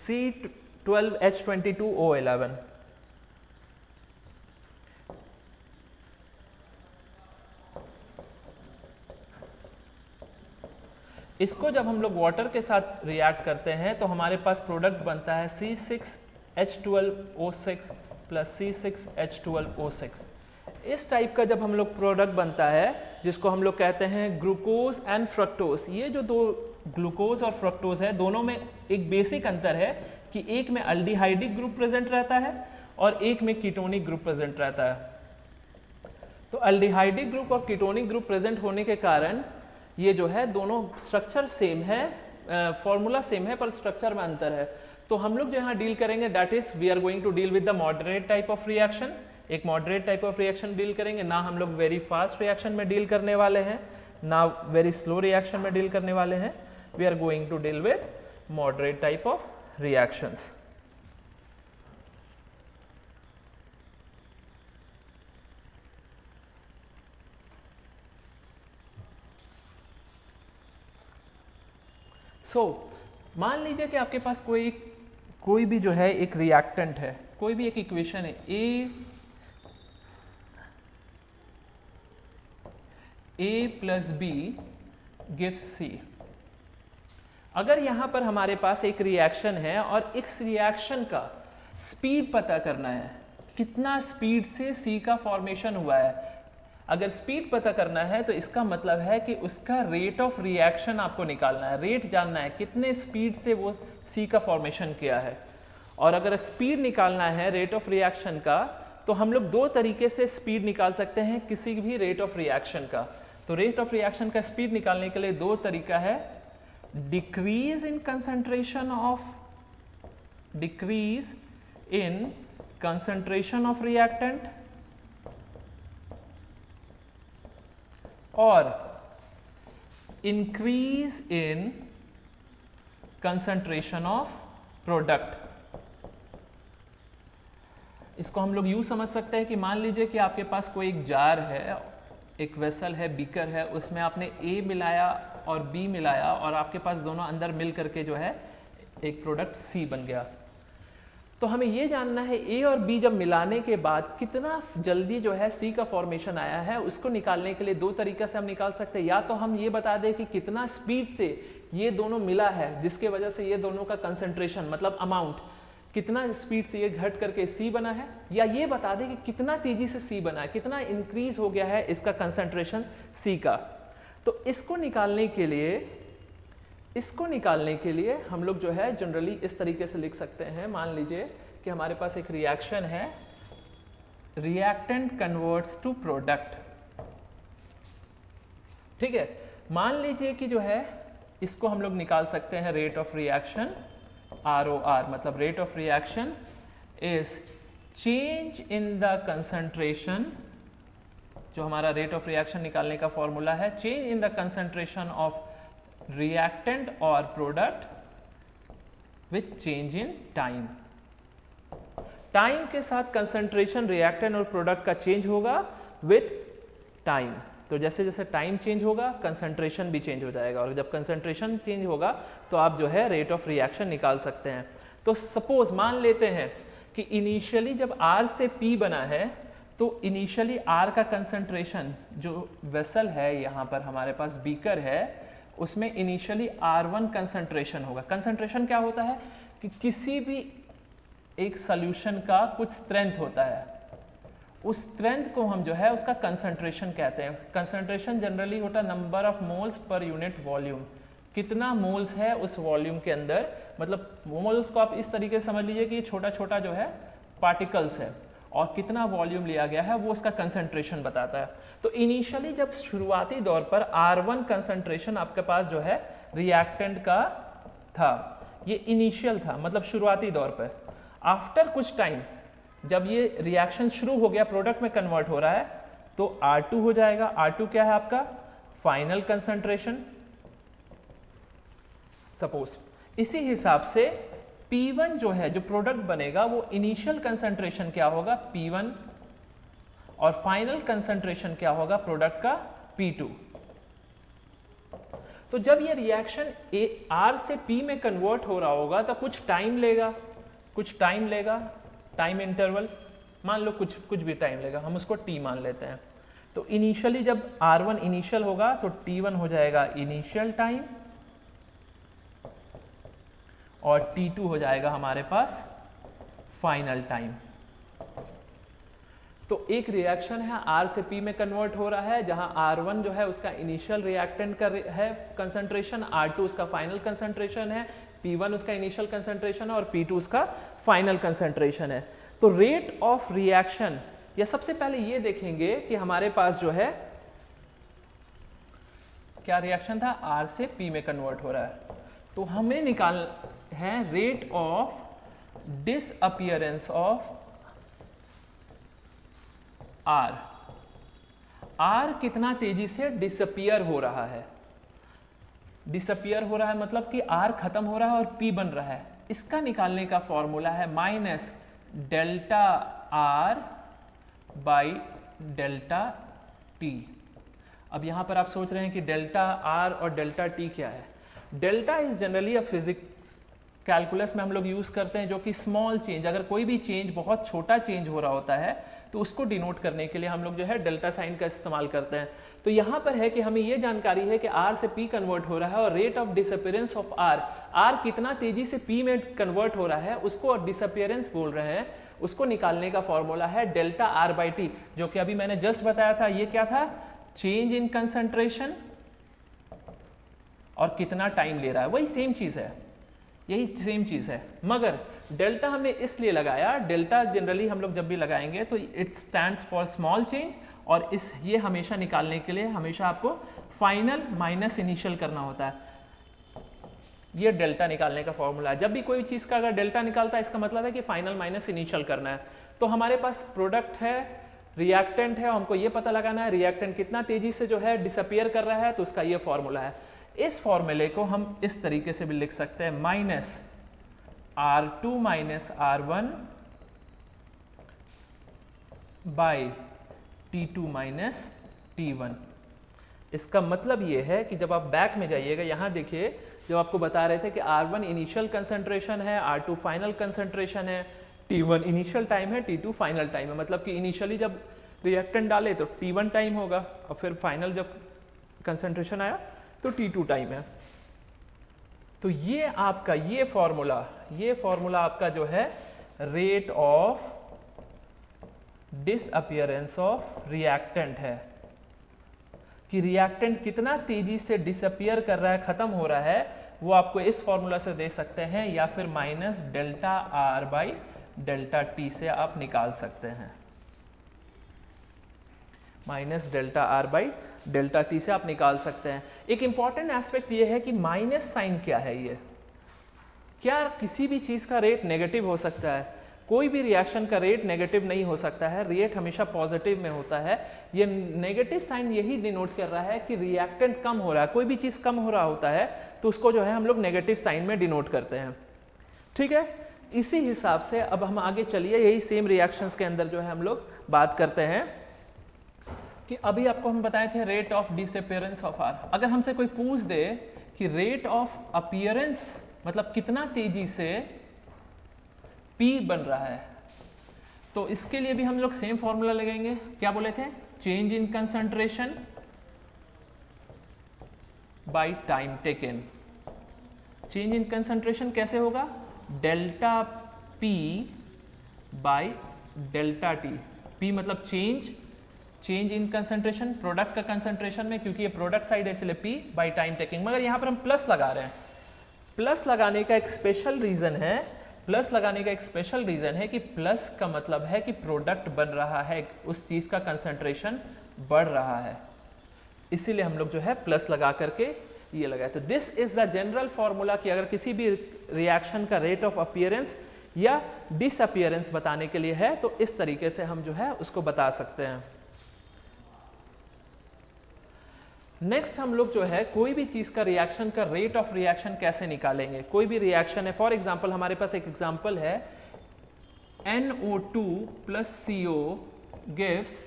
C12H22O11। इसको जब हम लोग वाटर के साथ रिएक्ट करते हैं तो हमारे पास प्रोडक्ट बनता है C6H12O6 प्लस C6H12O6। इस टाइप का जब हम लोग प्रोडक्ट बनता है जिसको हम लोग कहते हैं ग्लूकोज एंड फ्रक्टोज। ये जो दो ग्लूकोज और फ्रक्टोज है, दोनों में एक बेसिक अंतर है कि एक में अल्डिहाइडिक ग्रुप प्रेजेंट रहता है और एक में कीटोनिक ग्रुप प्रेजेंट रहता है। तो अल्डिहाइडिक ग्रुप और कीटोनिक ग्रुप प्रेजेंट होने के कारण ये जो है दोनों स्ट्रक्चर सेम है, फॉर्मूला सेम है, पर स्ट्रक्चर में अंतर है। तो हम लोग जो यहाँ डील करेंगे that is we are going to deal with the moderate type of reaction एक moderate type of reaction deal करेंगे, ना हम लोग वेरी फास्ट रिएक्शन में डील करने वाले हैं, ना वेरी स्लो रिएक्शन में डील करने वाले हैं. We are going to deal with moderate type of reactions. So मान लीजिए कि आपके पास कोई भी जो है एक रिएक्टेंट है, कोई भी एक इक्वेशन है, A plus B gives C. अगर यहां पर हमारे पास एक रिएक्शन है और इस रिएक्शन का स्पीड पता करना है, कितना स्पीड से C का फॉर्मेशन हुआ है. अगर स्पीड पता करना है तो इसका मतलब है कि उसका रेट ऑफ रिएक्शन आपको निकालना है, रेट जानना है कितने स्पीड से वो C का फॉर्मेशन किया है. और अगर स्पीड निकालना है रेट ऑफ रिएक्शन का, तो हम लोग दो तरीके से स्पीड निकाल सकते हैं किसी भी रेट ऑफ रिएक्शन का. तो रेट ऑफ रिएक्शन का स्पीड निकालने के लिए दो तरीका है, decrease in concentration of reactant और increase in concentration of product. इसको हम लोग यूं समझ सकते हैं कि मान लीजिए कि आपके पास कोई एक जार है, एक वेसल है, बीकर है, उसमें आपने A मिलाया और B मिलाया और आपके पास दोनों अंदर मिल करके जो है एक प्रोडक्ट C बन गया. तो हमें ये जानना है A और B जब मिलाने के बाद कितना जल्दी जो है C का फॉर्मेशन आया है. उसको निकालने के लिए दो तरीका से हम निकाल सकते हैं. या तो हम ये बता दें कि कितना स्पीड से ये दोनों मिला है, जिसके वजह से ये दोनों का कंसंट्रेशन मतलब अमाउंट, कितना स्पीड से ये घट करके C बना है. या ये बता दें कि कितना तेजी से C बना है, कितना इंक्रीज हो गया है इसका कंसंट्रेशन C का. तो इसको निकालने के लिए हम लोग जो है जनरली इस तरीके से लिख सकते हैं. मान लीजिए कि हमारे पास एक रिएक्शन है, रिएक्टेंट कन्वर्ट्स टू प्रोडक्ट. ठीक है, मान लीजिए कि जो है इसको हम लोग निकाल सकते हैं रेट ऑफ रिएक्शन ROR, मतलब rate of reaction is change in the concentration. जो हमारा रेट ऑफ रिएक्शन निकालने का फॉर्मूला है, change in the concentration of reactant और product with change in time. Time के साथ कंसंट्रेशन रिएक्टेंट और प्रोडक्ट का चेंज होगा विथ टाइम. तो जैसे जैसे टाइम चेंज होगा कंसंट्रेशन भी चेंज हो जाएगा, और जब कंसंट्रेशन चेंज होगा तो आप जो है रेट ऑफ रिएक्शन निकाल सकते हैं. तो सपोज मान लेते हैं कि इनिशियली जब R से P बना है, तो इनिशियली R का कंसंट्रेशन, जो वेसल है यहाँ पर हमारे पास बीकर है, उसमें इनिशियली R1 कंसंट्रेशन होगा. कंसंट्रेशन क्या होता है कि किसी भी एक सॉल्यूशन का कुछ स्ट्रेंथ होता है, उस स्ट्रेंथ को हम जो है उसका कंसंट्रेशन कहते हैं. कंसंट्रेशन जनरली होता है number of moles per unit volume. कितना मोल्स है उस वॉल्यूम के अंदर, मतलब मोल्स को आप इस तरीके से समझ लीजिए कि छोटा छोटा जो है पार्टिकल्स है, और कितना वॉल्यूम लिया गया है वो उसका कंसंट्रेशन बताता है. तो इनिशियली जब शुरुआती दौर पर R1 कंसंट्रेशन आपके पास जो है रिएक्टेंट का था, ये इनिशियल था, मतलब शुरुआती दौर पर. आफ्टर कुछ टाइम जब ये रिएक्शन शुरू हो गया, प्रोडक्ट में कन्वर्ट हो रहा है, तो R2 हो जाएगा. R2 क्या है आपका फाइनल कंसंट्रेशन सपोज. इसी हिसाब से P1 जो है, जो प्रोडक्ट बनेगा, वो इनिशियल कंसंट्रेशन क्या होगा P1, और फाइनल कंसंट्रेशन क्या होगा प्रोडक्ट का P2. तो जब ये रिएक्शन R से P में कन्वर्ट हो रहा होगा तो कुछ टाइम लेगा, टाइम इंटरवल मान लो कुछ भी टाइम लेगा, हम उसको T मान लेते हैं. तो इनिशियली जब R1 इनिशियल होगा तो T1 हो जाएगा इनिशियल टाइम, और T2 हो जाएगा हमारे पास फाइनल टाइम. तो एक रिएक्शन है R से P में कन्वर्ट हो रहा है, जहां R1 जो है उसका इनिशियल रिएक्टेंट का है कंसंट्रेशन, R2 उसका फाइनल कंसंट्रेशन है, P1 उसका इनिशियल कंसंट्रेशन है और P2 उसका फाइनल कंसंट्रेशन है. तो रेट ऑफ रिएक्शन, या सबसे पहले ये देखेंगे कि हमारे पास जो है क्या रिएक्शन था, R से P में कन्वर्ट हो रहा है. तो हमें निकाल है rate of disappearance of R कितना तेजी से डिसअपियर हो रहा है, डिसअपियर हो रहा है मतलब कि आर खत्म हो रहा है और पी बन रहा है। इसका निकालने का फॉर्मूला है minus delta R by delta T. अब यहां पर आप सोच रहे हैं कि डेल्टा आर और डेल्टा टी क्या है। Delta is generally a physics calculus में हम लोग यूज करते हैं, जो कि स्मॉल चेंज, अगर कोई भी चेंज बहुत छोटा चेंज हो रहा होता है तो उसको डिनोट करने के लिए हम लोग जो है डेल्टा साइन का इस्तेमाल करते हैं। तो यहाँ पर है कि हमें ये जानकारी है कि आर से पी कन्वर्ट हो रहा है और rate of disappearance of R कितना तेजी से पी में कन्वर्ट हो रहा है उसको डिसअपियरेंस बोल रहे हैं। उसको निकालने का फॉर्मूला है डेल्टा आर बाई टी, जो कि अभी मैंने जस्ट बताया था। ये क्या था? चेंज इन कंसंट्रेशन और कितना टाइम ले रहा है, वही सेम चीज है, यही सेम चीज है। मगर डेल्टा हमने इसलिए लगाया, डेल्टा जनरली हम लोग जब भी लगाएंगे तो it stands for small change, और ये हमेशा निकालने के लिए हमेशा आपको फाइनल माइनस इनिशियल करना होता है। ये डेल्टा निकालने का फॉर्मूला है। जब भी कोई चीज का अगर डेल्टा निकालता है इसका मतलब है कि फाइनल माइनस इनिशियल करना है। तो हमारे पास प्रोडक्ट है, रिएक्टेंट है, हमको ये पता लगाना है रिएक्टेंट कितना तेजी से जो है डिसअपियर कर रहा है, तो उसका ये फॉर्मूला है। इस फॉर्मूले को हम इस तरीके से भी लिख सकते हैं, minus R2 minus R1 by T2 minus T1। इसका मतलब ये है कि जब आप बैक में जाइएगा, यहां देखिए जब आपको बता रहे थे कि R1 इनिशियल कंसंट्रेशन है, R2 फाइनल कंसंट्रेशन है, T1 इनिशियल टाइम है, T2 फाइनल टाइम है। मतलब कि इनिशियली जब रिएक्टेंट डाले तो T1 टाइम होगा और फिर फाइनल जब कंसंट्रेशन आया तो T2 टाइम है। तो ये आपका ये फॉर्मूला आपका जो है rate of disappearance of reactant है, कि रिएक्टेंट कितना तेजी से डिसअपियर कर रहा है, खत्म हो रहा है, वो आपको इस फॉर्मूला से दे सकते हैं, या फिर minus delta R by delta T से आप निकाल सकते हैं। Minus delta R by delta T से आप निकाल सकते हैं। एक इंपॉर्टेंट एस्पेक्ट ये है कि माइनस साइन क्या है, ये क्या किसी भी चीज का रेट नेगेटिव हो सकता है? कोई भी रिएक्शन का रेट नेगेटिव नहीं हो सकता है, रेट हमेशा पॉजिटिव में होता है। ये नेगेटिव साइन यही डिनोट कर रहा है कि रिएक्टेंट कम हो रहा है। कोई भी चीज कम हो रहा होता है तो उसको जो है हम लोग नेगेटिव साइन में डिनोट करते हैं। ठीक है, इसी हिसाब से अब हम आगे चलिए, यही सेम रिएक्शंस के अंदर जो है हम लोग बात करते हैं कि अभी आपको हम बताए थे rate of disappearance of R. अगर हमसे कोई पूछ दे कि रेट ऑफ अपीयरेंस मतलब कितना तेजी से P बन रहा है, तो इसके लिए भी हम लोग सेम फॉर्मूला लगाएंगे। क्या बोले थे? Change in concentration by time taken. Change in concentration कैसे होगा? Delta P bye delta T। P मतलब चेंज इन कंसंट्रेशन, प्रोडक्ट का कंसंट्रेशन में, क्योंकि ये प्रोडक्ट साइड है इसलिए P बाय टाइम टेकिंग। मगर यहाँ पर हम प्लस लगा रहे हैं। प्लस लगाने का एक स्पेशल रीजन है, कि प्लस का मतलब है कि प्रोडक्ट बन रहा है, उस चीज का कंसंट्रेशन बढ़ रहा है, इसीलिए हम लोग जो है प्लस लगा करके ये लगाए। तो this is the general formula कि अगर किसी भी रिएक्शन का रेट ऑफ अपीयरेंस या डिसअपियरेंस बताने के लिए है तो इस तरीके से हम जो है उसको बता सकते हैं। नेक्स्ट हम लोग जो है कोई भी चीज का रिएक्शन का रेट ऑफ रिएक्शन कैसे निकालेंगे। कोई भी रिएक्शन है, फॉर एग्जांपल हमारे पास एक एग्जांपल है NO2 plus CO gives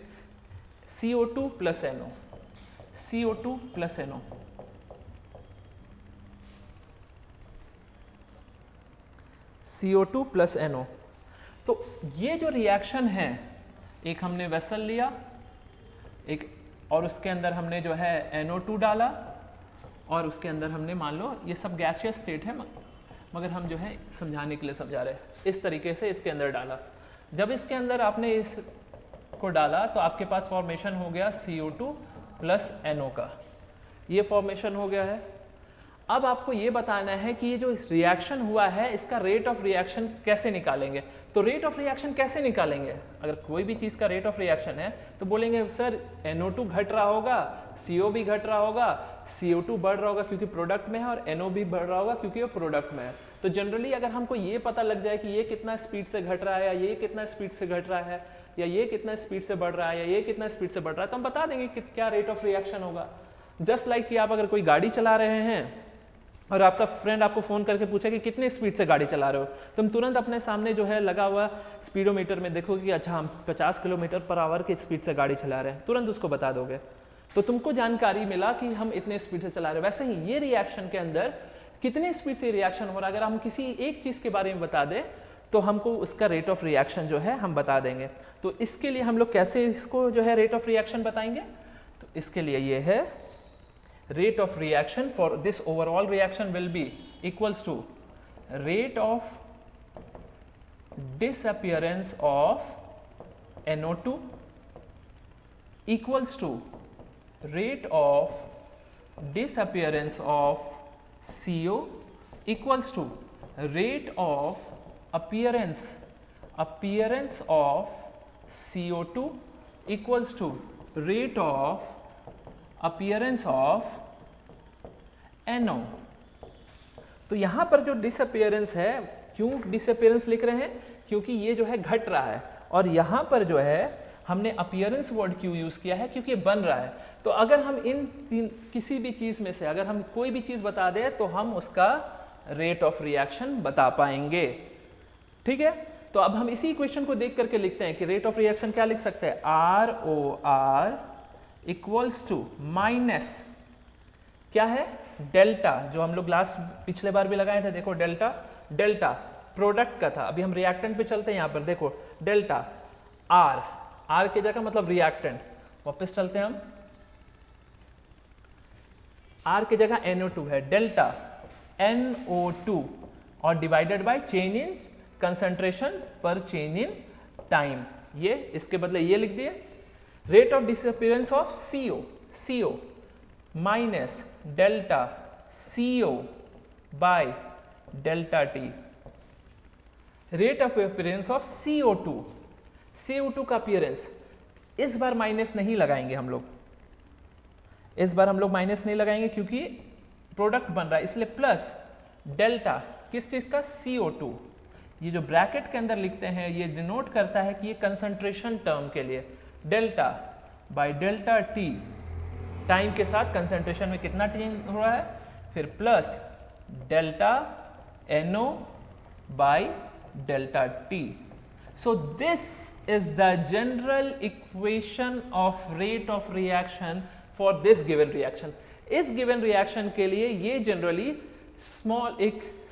CO2 plus NO, CO2 plus NO। CO2 plus NO। तो ये जो रिएक्शन है, एक हमने वेसल लिया, एक और उसके अंदर हमने जो है NO2 डाला, और उसके अंदर हमने मान लो ये सब गैसियस स्टेट है, मगर हम जो है समझाने के लिए समझा रहे हैं, इस तरीके से इसके अंदर डाला। जब इसके अंदर आपने इसको डाला तो आपके पास फॉर्मेशन हो गया CO2 प्लस NO का, ये फॉर्मेशन हो गया है। अब आपको ये बताना है कि ये जो रिएक्शन हुआ है इसका रेट ऑफ रिएक्शन कैसे निकालेंगे। तो रेट ऑफ रिएक्शन कैसे निकालेंगे? अगर कोई भी चीज़ का रेट ऑफ रिएक्शन है तो बोलेंगे सर NO2 घट रहा होगा, CO भी घट रहा होगा, CO2 बढ़ रहा होगा क्योंकि प्रोडक्ट में है, और NO भी बढ़ रहा होगा क्योंकि वो प्रोडक्ट में है। तो तो जनरली अगर हमको ये पता लग जाए कि ये कितना स्पीड से घट रहा है, या ये कितना स्पीड से घट रहा है, या ये कितना स्पीड से बढ़ रहा है, या ये कितना स्पीड से बढ़ रहा है, तो हम बता देंगे कि क्या रेट ऑफ रिएक्शन होगा। जस्ट लाइक कि आप अगर कोई गाड़ी चला रहे हैं और आपका फ्रेंड आपको फ़ोन करके पूछे कि कितनी स्पीड से गाड़ी चला रहे हो, तुम तुरंत अपने सामने जो है लगा हुआ स्पीडोमीटर में देखोगे कि अच्छा हम 50 किलोमीटर पर आवर की स्पीड से गाड़ी चला रहे हैं, तुरंत उसको बता दोगे, तो तुमको जानकारी मिला कि हम इतने स्पीड से चला रहे हैं। वैसे ही ये रिएक्शन के अंदर कितने स्पीड से रिएक्शन हो रहा है, अगर हम किसी एक चीज़ के बारे में बता दें तो हमको उसका रेट ऑफ रिएक्शन जो है हम बता देंगे। तो इसके लिए हम लोग कैसे इसको जो है रेट ऑफ रिएक्शन बताएंगे, तो इसके लिए ये है rate of reaction for this overall reaction will be equals to rate of disappearance of NO2 equals to rate of disappearance of CO equals to rate of appearance of CO2 equals to rate of appearance of NO। तो यहां पर जो disappearance है, क्यों disappearance लिख रहे हैं, क्योंकि ये जो है घट रहा है, और यहां पर जो है हमने अपीयरेंस वर्ड क्यों यूज किया है, क्योंकि ये बन रहा है। तो अगर हम किसी भी चीज में से अगर हम कोई भी चीज बता दें तो हम उसका रेट ऑफ रिएक्शन बता पाएंगे। ठीक है, तो अब हम इसी इक्वेशन को देख करके लिखते हैं कि रेट ऑफ रिएक्शन क्या लिख सकते हैं, ROR इक्वल्स टू माइनस क्या है, डेल्टा, जो हम लोग पिछले बार भी लगाए थे, देखो डेल्टा प्रोडक्ट का था, अभी हम रिएक्टेंट पे चलते हैं। यहाँ पर देखो डेल्टा आर की जगह मतलब रिएक्टेंट, वापस चलते हैं हम, आर की जगह NO2 है, डेल्टा NO2 और divided by change in concentration पर चेंज इन टाइम, ये इसके बदले ये लिख दिए। Rate of disappearance of CO minus delta CO bye delta T। Rate of appearance of CO2 का अपीयरेंस, इस बार माइनस नहीं लगाएंगे हम लोग, इस बार हम लोग माइनस नहीं लगाएंगे क्योंकि प्रोडक्ट बन रहा है, इसलिए प्लस डेल्टा किस चीज का, CO2। ये जो ब्रैकेट के अंदर लिखते हैं ये डिनोट करता है कि ये कंसंट्रेशन टर्म के लिए, delta by delta T, time के साथ कंसंट्रेशन में कितना चेंज हो रहा है, फिर plus delta NO bye delta T। So this is the general equation of rate of reaction for this given reaction। इस given reaction के लिए ये generally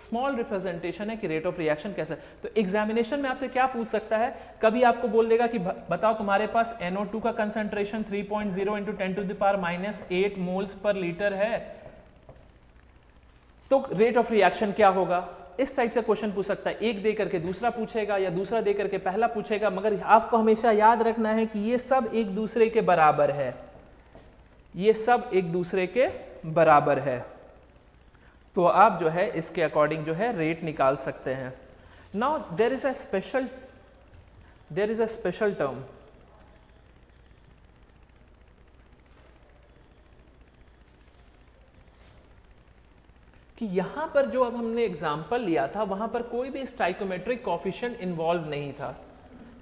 स्मॉल रिप्रेजेंटेशन है कि रेट ऑफ रिएक्शन कैसा है। तो एग्जामिनेशन में आपसे क्या पूछ सकता है, कभी आपको बोल देगा कि बताओ तुम्हारे पास NO2 का concentration 3.0 into 10⁻⁸ moles per litre है, तो रेट ऑफ रिएक्शन क्या होगा, इस टाइप से क्वेश्चन पूछ सकता है। एक दे करके दूसरा पूछेगा या दूसरा दे करके पहला पूछेगा, मगर आपको हमेशा याद रखना है कि ये सब एक दूसरे के बराबर है, ये सब एक दूसरे के बराबर है, तो आप जो है इसके अकॉर्डिंग जो है रेट निकाल सकते हैं। Now there is a special term, कि यहां पर जो अब हमने एग्जाम्पल लिया था वहां पर कोई भी स्टाइकोमेट्रिक कॉफिशिएंट इन्वॉल्व नहीं था।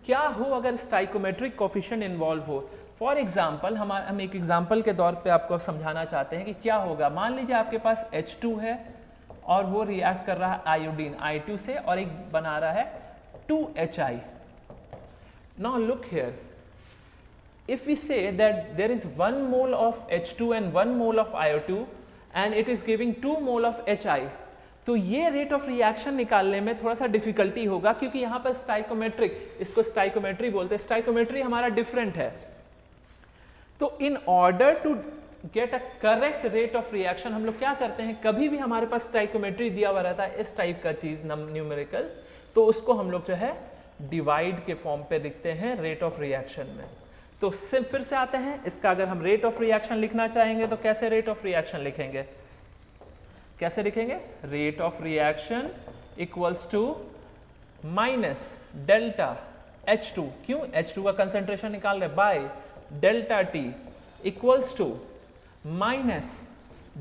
क्या हो अगर स्टाइकोमेट्रिक कॉफिशिएंट इन्वॉल्व हो, फॉर एग्जाम्पल हम एक एग्जाम्पल के तौर पे आपको समझाना चाहते हैं कि क्या होगा। मान लीजिए आपके पास H2 है और वो रिएक्ट कर रहा है आयोडीन I2 से और एक बना रहा है 2HI। Now look here, if we say that there is 1 mole of H2 and 1 mole of IO2 and it is giving 2 mole of HI, तो ये रेट ऑफ रिएक्शन निकालने में थोड़ा सा डिफिकल्टी होगा, क्योंकि यहाँ पर स्टाइकोमेट्रिक, इसको स्टाइकोमेट्री बोलते हैं, स्टाइकोमेट्री हमारा डिफरेंट है। तो in order to get a correct rate of reaction हम लोग क्या करते हैं, कभी भी हमारे पास स्टाइकोमेट्री दिया हुआ रहता है इस टाइप का चीज न्यूमेरिकल, तो उसको हम लोग जो है डिवाइड के फॉर्म पे लिखते हैं रेट ऑफ रिएक्शन में। तो फिर से आते हैं, इसका अगर हम रेट ऑफ रिएक्शन लिखना चाहेंगे तो कैसे रेट ऑफ रिएक्शन लिखेंगे, कैसे लिखेंगे, rate of reaction equals to minus delta H2, क्यों H2 का कंसेंट्रेशन निकाल रहे, by delta T equals to minus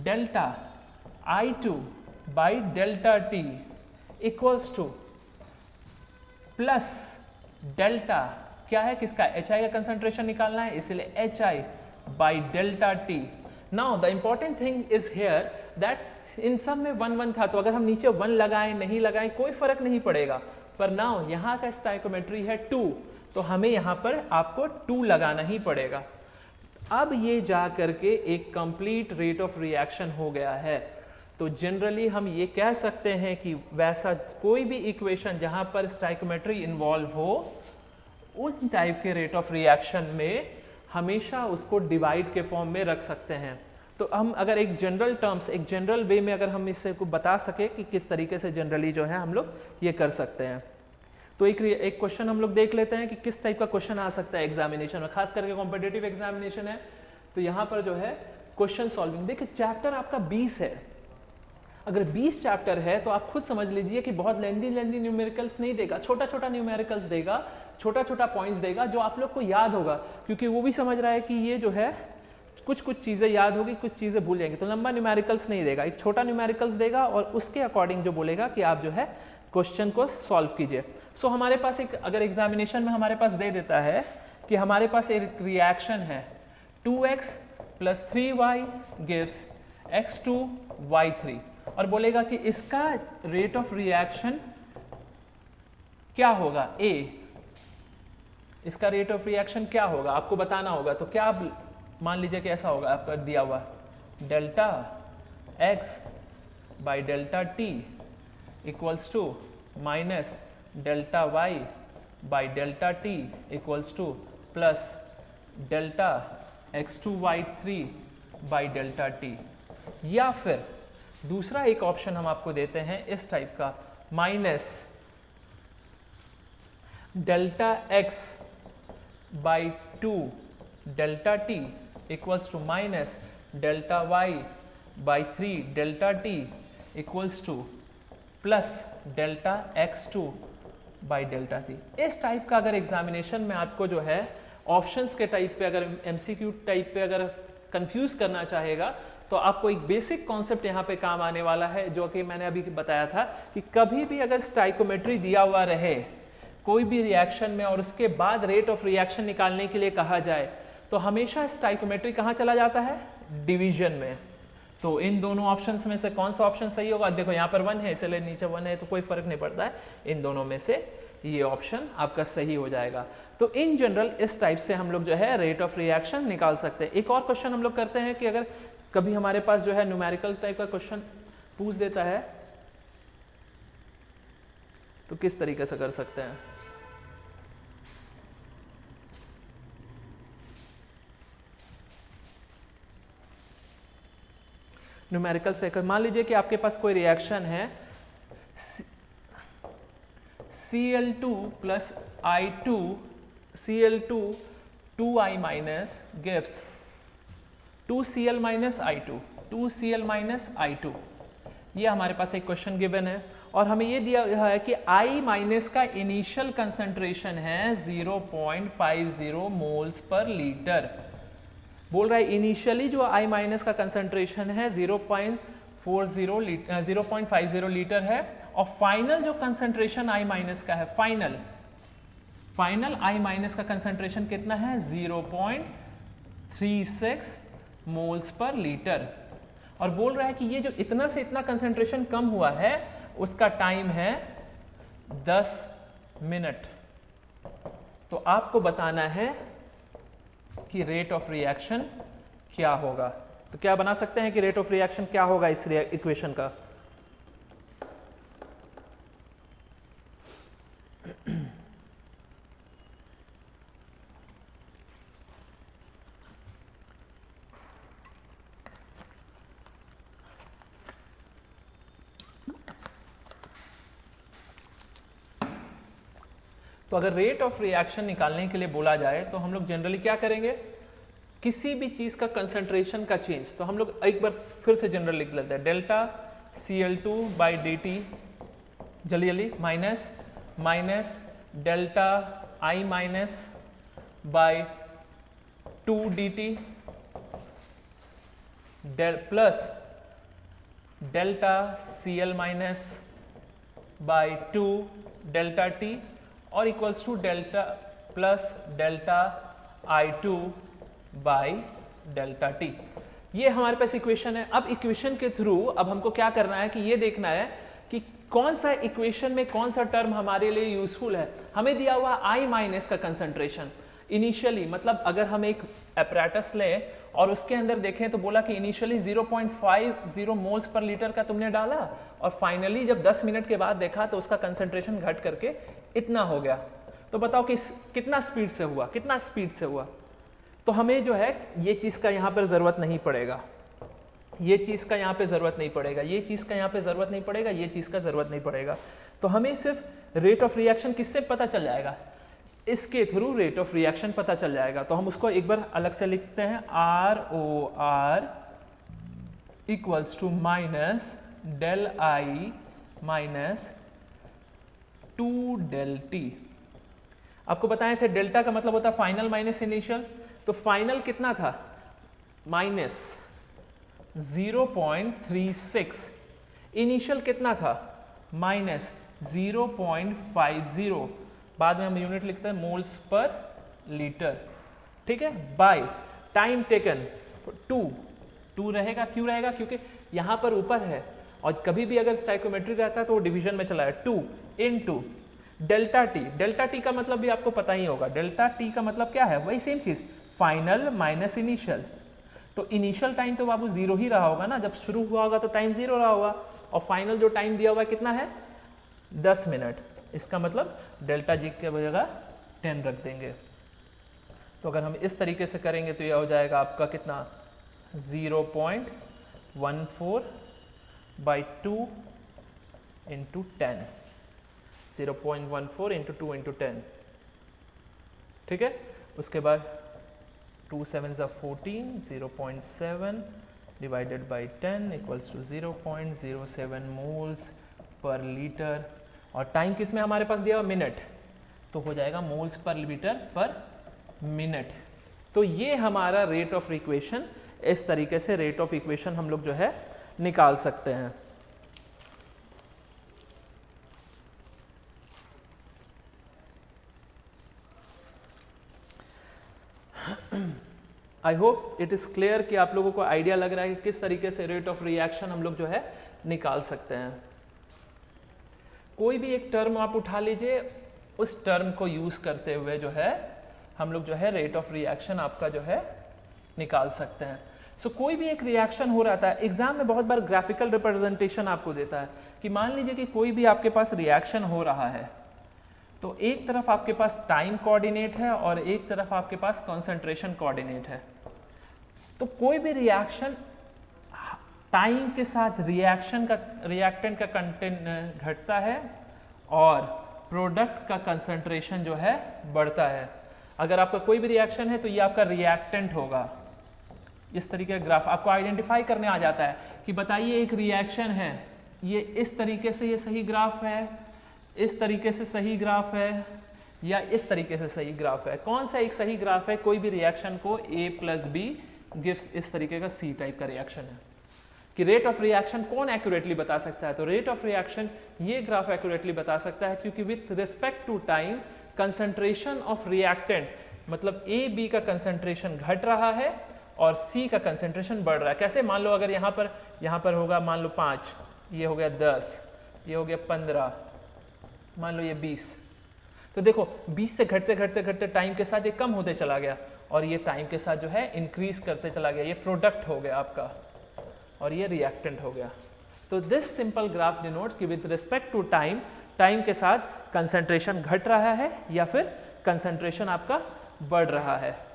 delta I2 by delta T equals to plus delta क्या है किसका, HI का कंसंट्रेशन निकालना है, इसलिए HI by delta T। Now the important thing is here that in सब में 1 1 था, तो अगर हम नीचे 1 लगाएं नहीं लगाएं कोई फर्क नहीं पड़ेगा, पर नाउ यहाँ का स्टाइकोमेट्री है 2, तो हमें यहाँ पर आपको 2 लगाना ही पड़ेगा। अब ये जा करके एक कंप्लीट रेट ऑफ रिएक्शन हो गया है। तो जनरली हम ये कह सकते हैं कि वैसा कोई भी इक्वेशन जहाँ पर स्टाइकोमेट्री इन्वॉल्व हो, उस टाइप के रेट ऑफ रिएक्शन में हमेशा उसको डिवाइड के फॉर्म में रख सकते हैं। तो हम अगर एक जनरल टर्म्स, एक जनरल वे में अगर हम इससे को बता सके कि किस तरीके से जनरली जो है हम लोग ये कर सकते हैं, तो एक क्वेश्चन हम लोग देख लेते हैं कि किस टाइप का क्वेश्चन आ सकता है एग्जामिनेशन में, खास करके कॉम्पिटिटिव एग्जामिनेशन है तो यहाँ पर जो है क्वेश्चन सॉल्विंग। देखिए चैप्टर आपका 20 है, अगर 20 चैप्टर है तो आप खुद समझ लीजिए कि बहुत लेंदी न्यूमेरिकल्स नहीं देगा, छोटा छोटा न्यूमेरिकल्स देगा, छोटा छोटा पॉइंट्स देगा जो आप लोग को याद होगा, क्योंकि वो भी समझ रहा है कि ये जो है कुछ चीज़ें याद होगी, कुछ चीज़ें भूल जाएंगे, तो लंबा न्यूमेरिकल्स नहीं देगा, एक छोटा न्यूमेरिकल्स देगा और उसके अकॉर्डिंग जो बोलेगा कि आप जो है क्वेश्चन को सॉल्व कीजिए। सो हमारे पास एक अगर एग्जामिनेशन में हमारे पास दे देता है कि हमारे पास एक रिएक्शन है 2x + 3y gives x2 y3 और बोलेगा कि इसका रेट ऑफ रिएक्शन क्या होगा A, इसका रेट ऑफ रिएक्शन क्या होगा आपको बताना होगा। तो क्या आप मान लीजिए कि ऐसा होगा, आपका दिया हुआ delta x by delta t equals to minus delta y by delta t equals to plus delta x2 y3 by delta t, या फिर दूसरा एक ऑप्शन हम आपको देते हैं इस टाइप का, minus delta x by 2 delta t equals to minus delta y by 3 delta t equals to plus delta x2 by delta t। इस टाइप का अगर एग्जामिनेशन में आपको जो है ऑप्शंस के टाइप पे, अगर MCQ टाइप पे अगर कंफ्यूज करना चाहेगा, तो आपको एक बेसिक कॉन्सेप्ट यहाँ पे काम आने वाला है, जो कि मैंने अभी बताया था कि कभी भी अगर स्टाइकोमेट्री दिया हुआ रहे कोई भी रिएक्शन में और उसके बाद रेट ऑफ रिएक्शन निकालने के लिए कहा जाए, तो हमेशा स्टाइकोमेट्री कहाँ चला जाता है, डिवीजन में। तो इन दोनों ऑप्शंस में से कौन सा ऑप्शन सही होगा, देखो यहाँ पर 1 है इसलिए नीचे 1 है, तो कोई फर्क नहीं पड़ता है, इन दोनों में से ये ऑप्शन आपका सही हो जाएगा। तो इन जनरल इस टाइप से हम लोग जो है रेट ऑफ रिएक्शन निकाल सकते हैं। एक और क्वेश्चन हम लोग करते हैं कि अगर कभी हमारे पास जो है न्यूमेरिकल टाइप का क्वेश्चन पूछ देता है तो किस तरीके से कर सकते हैं। न्यूमेरिकल से मान लीजिए कि आपके पास कोई रिएक्शन है Cl2 plus I2 Cl2 2I minus gives 2Cl minus I2 2Cl minus I2, ये हमारे पास एक क्वेश्चन गिवन है और हमें ये दिया है कि I माइनस का इनिशियल कंसंट्रेशन है 0.50 मोल्स पर लीटर। बोल रहा है इनिशियली जो I माइनस का कंसंट्रेशन है 0.50 लीटर है और फाइनल जो कंसंट्रेशन I माइनस का है, फाइनल I माइनस का कंसंट्रेशन कितना है 0.36 मोल्स पर लीटर। और बोल रहा है कि ये जो इतना से इतना कंसंट्रेशन कम हुआ है उसका टाइम है 10 मिनट। तो आपको बताना है कि रेट ऑफ रिएक्शन क्या होगा। तो क्या बना सकते हैं कि रेट ऑफ रिएक्शन क्या होगा इस इक्वेशन का। तो अगर रेट ऑफ रिएक्शन निकालने के लिए बोला जाए तो हम लोग जनरली क्या करेंगे, किसी भी चीज का कंसंट्रेशन का चेंज, तो हम लोग एक बार फिर से जनरल लिख लेते हैं, डेल्टा Cl2 बाई dt जल्दी minus delta I minus by 2 dt plus delta Cl minus by 2 delta T और equals to delta plus delta I2 by delta T. ये हमारे पास इक्वेशन है। अब इक्वेशन के थ्रू अब हमको क्या करना है कि ये देखना है कि कौन सा इक्वेशन में कौन सा टर्म हमारे लिए यूजफुल है। हमें दिया हुआ I माइनस का कंसंट्रेशन इनिशियली, मतलब अगर हम एक अपैरेटस लें और उसके अंदर देखें तो बोला कि इनिशियली 0.50 मोल्स पर लीटर का तुमने डाला और फाइनली जब 10 मिनट के बाद देखा तो उसका कंसंट्रेशन घट करके इतना हो गया। तो बताओ कि कितना स्पीड से हुआ, कितना स्पीड से हुआ। तो हमें जो है ये चीज़ का यहाँ पर ज़रूरत नहीं पड़ेगा, ये चीज़ का यहाँ पे ज़रूरत नहीं पड़ेगा, ये चीज़ का यहाँ पे ज़रूरत नहीं पड़ेगा, ये चीज़ का ज़रूरत नहीं पड़ेगा। तो हमें सिर्फ रेट ऑफ रिएक्शन किससे पता चल जाएगा, इसके थ्रू रेट ऑफ रिएक्शन पता चल जाएगा। तो हम उसको एक बार अलग से लिखते हैं, ROR equals to minus del I minus 2 del T. आपको बताए थे डेल्टा का मतलब होता है फाइनल माइनस इनिशियल, तो फाइनल कितना था माइनस 0.36, इनिशियल कितना था माइनस 0.50, बाद में हम यूनिट लिखते हैं मोल्स पर लीटर, ठीक है, बाय टाइम टेकन 2 रहेगा, क्यों रहेगा, क्योंकि यहाँ पर ऊपर है और कभी भी अगर स्टाइकोमेट्री रहता है तो वो डिवीजन में चला है, 2 into delta T. Delta T का मतलब भी आपको पता ही होगा, डेल्टा टी का मतलब क्या है, वही सेम चीज, फाइनल माइनस इनिशियल। तो इनिशियल टाइम तो बाबू 0 ही रहा होगा ना, जब शुरू हुआ होगा तो टाइम 0 रहा होगा और फाइनल जो टाइम दिया हुआ है कितना है 10 मिनट, इसका मतलब डेल्टा जी के जगह 10 रख देंगे। तो अगर हम इस तरीके से करेंगे तो यह हो जाएगा आपका कितना 0.14 बाई 2 इंटू 10, 0.14 इंटू 2 इंटू 10, ठीक है। उसके बाद 2 7 14, 0.7 divided by 10 equals to 0.07 moles per litre, और टाइम किस में हमारे पास दिया हुआ मिनट, तो हो जाएगा मोल्स पर लीटर पर मिनट। तो ये हमारा रेट ऑफ इक्वेशन, इस तरीके से रेट ऑफ इक्वेशन हम लोग जो है निकाल सकते हैं। I hope it is clear कि आप लोगों को आइडिया लग रहा है कि किस तरीके से रेट ऑफ रिएक्शन हम लोग जो है निकाल सकते हैं। कोई भी एक टर्म आप उठा लीजिए, उस टर्म को यूज़ करते हुए जो है हम लोग जो है रेट ऑफ रिएक्शन आपका जो है निकाल सकते हैं। सो कोई भी एक रिएक्शन हो रहा था, एग्जाम में बहुत बार ग्राफिकल रिप्रेजेंटेशन आपको देता है कि मान लीजिए कि कोई भी आपके पास रिएक्शन हो रहा है, तो एक तरफ आपके पास टाइम कोऑर्डिनेट है और एक तरफ आपके पास कंसंट्रेशन कोऑर्डिनेट है। तो कोई भी रिएक्शन टाइम के साथ रिएक्टेंट का कंटेंट घटता है और प्रोडक्ट का कंसंट्रेशन जो है बढ़ता है। अगर आपका कोई भी रिएक्शन है तो ये आपका रिएक्टेंट होगा। इस तरीके का ग्राफ आपको आइडेंटिफाई करने आ जाता है कि बताइए एक रिएक्शन है, ये इस तरीके से ये सही ग्राफ है, इस तरीके से सही ग्राफ है, या इस तरीके से सही ग्राफ है। कौन सा एक सही ग्राफ है? कोई भी रिएक्शन को A प्लस बी गिव्स इस तरीके का C टाइप का रिएक्शन है। कि रेट ऑफ रिएक्शन कौन एक्यूरेटली बता सकता है? तो रेट ऑफ रिएक्शन ये ग्राफ एक्यूरेटली बता सकता है, क्योंकि with respect to time concentration of reactant, मतलब A B का कंसंट्रेशन घट रहा है और C का कंसंट्रेशन बढ़ रहा है। कैसे? मान लो अगर यहाँ पर होगा मान लो 5, ये हो गया 10, ये हो गया 15, मान लो ये 20। तो देखो 20 से घटते घटते घटते टाइम के साथ ये कम होते चला गया और ये टाइम के साथ जो है इंक्रीज करते चला गया। ये प्रोडक्ट हो गया आपका और ये रिएक्टेंट हो गया। तो दिस सिंपल ग्राफ डिनोट्स कि विद रिस्पेक्ट टू टाइम के साथ कंसंट्रेशन घट रहा है या फिर कंसंट्रेशन आपका बढ़ रहा है।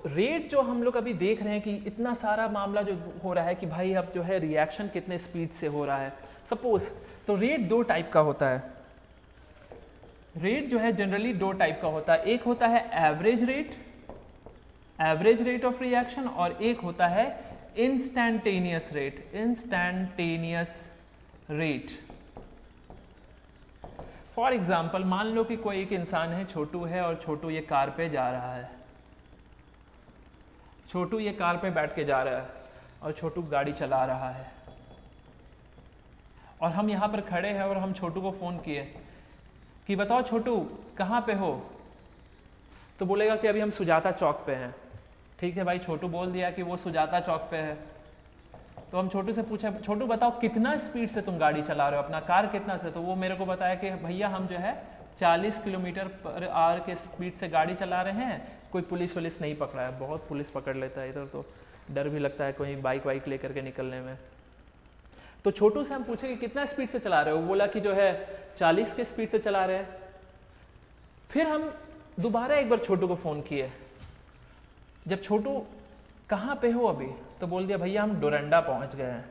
रेट जो हम लोग अभी देख रहे हैं कि इतना सारा मामला जो हो रहा है कि भाई अब जो है रिएक्शन कितने स्पीड से हो रहा है। सपोज तो रेट 2 टाइप का होता है। रेट जो है जनरली 2 टाइप का होता है। एक होता है एवरेज रेट ऑफ रिएक्शन, और एक होता है इंस्टैंटेनियस रेट। फॉर एग्जाम्पल मान लो कि कोई एक इंसान है, छोटू है, और छोटू ये कार पे जा रहा है। छोटू ये कार पे बैठ के जा रहा है और छोटू गाड़ी चला रहा है, और हम यहाँ पर खड़े हैं और हम छोटू को फ़ोन किए कि बताओ छोटू कहाँ पे हो, तो बोलेगा कि अभी हम सुजाता चौक पे हैं। ठीक है भाई, छोटू बोल दिया कि वो सुजाता चौक पे है। तो हम छोटू से पूछा, छोटू बताओ कितना स्पीड से तुम गाड़ी चला रहे हो, अपना कार कितना से? तो वो मेरे को बताया कि भैया हम जो है 40 किलोमीटर पर आवर के स्पीड से गाड़ी चला रहे हैं, कोई पुलिस वुलिस नहीं पकड़ा है। बहुत पुलिस पकड़ लेता है इधर, तो डर भी लगता है कोई बाइक वाइक लेकर के निकलने में। तो छोटू से हम पूछे कि कितना स्पीड से चला रहे हो, बोला कि जो है 40 के स्पीड से चला रहे हैं। फिर हम दोबारा एक बार छोटू को फ़ोन किए, जब छोटू कहाँ पे हो अभी, तो बोल दिया भैया हम डोरंडा पहुँच गए हैं।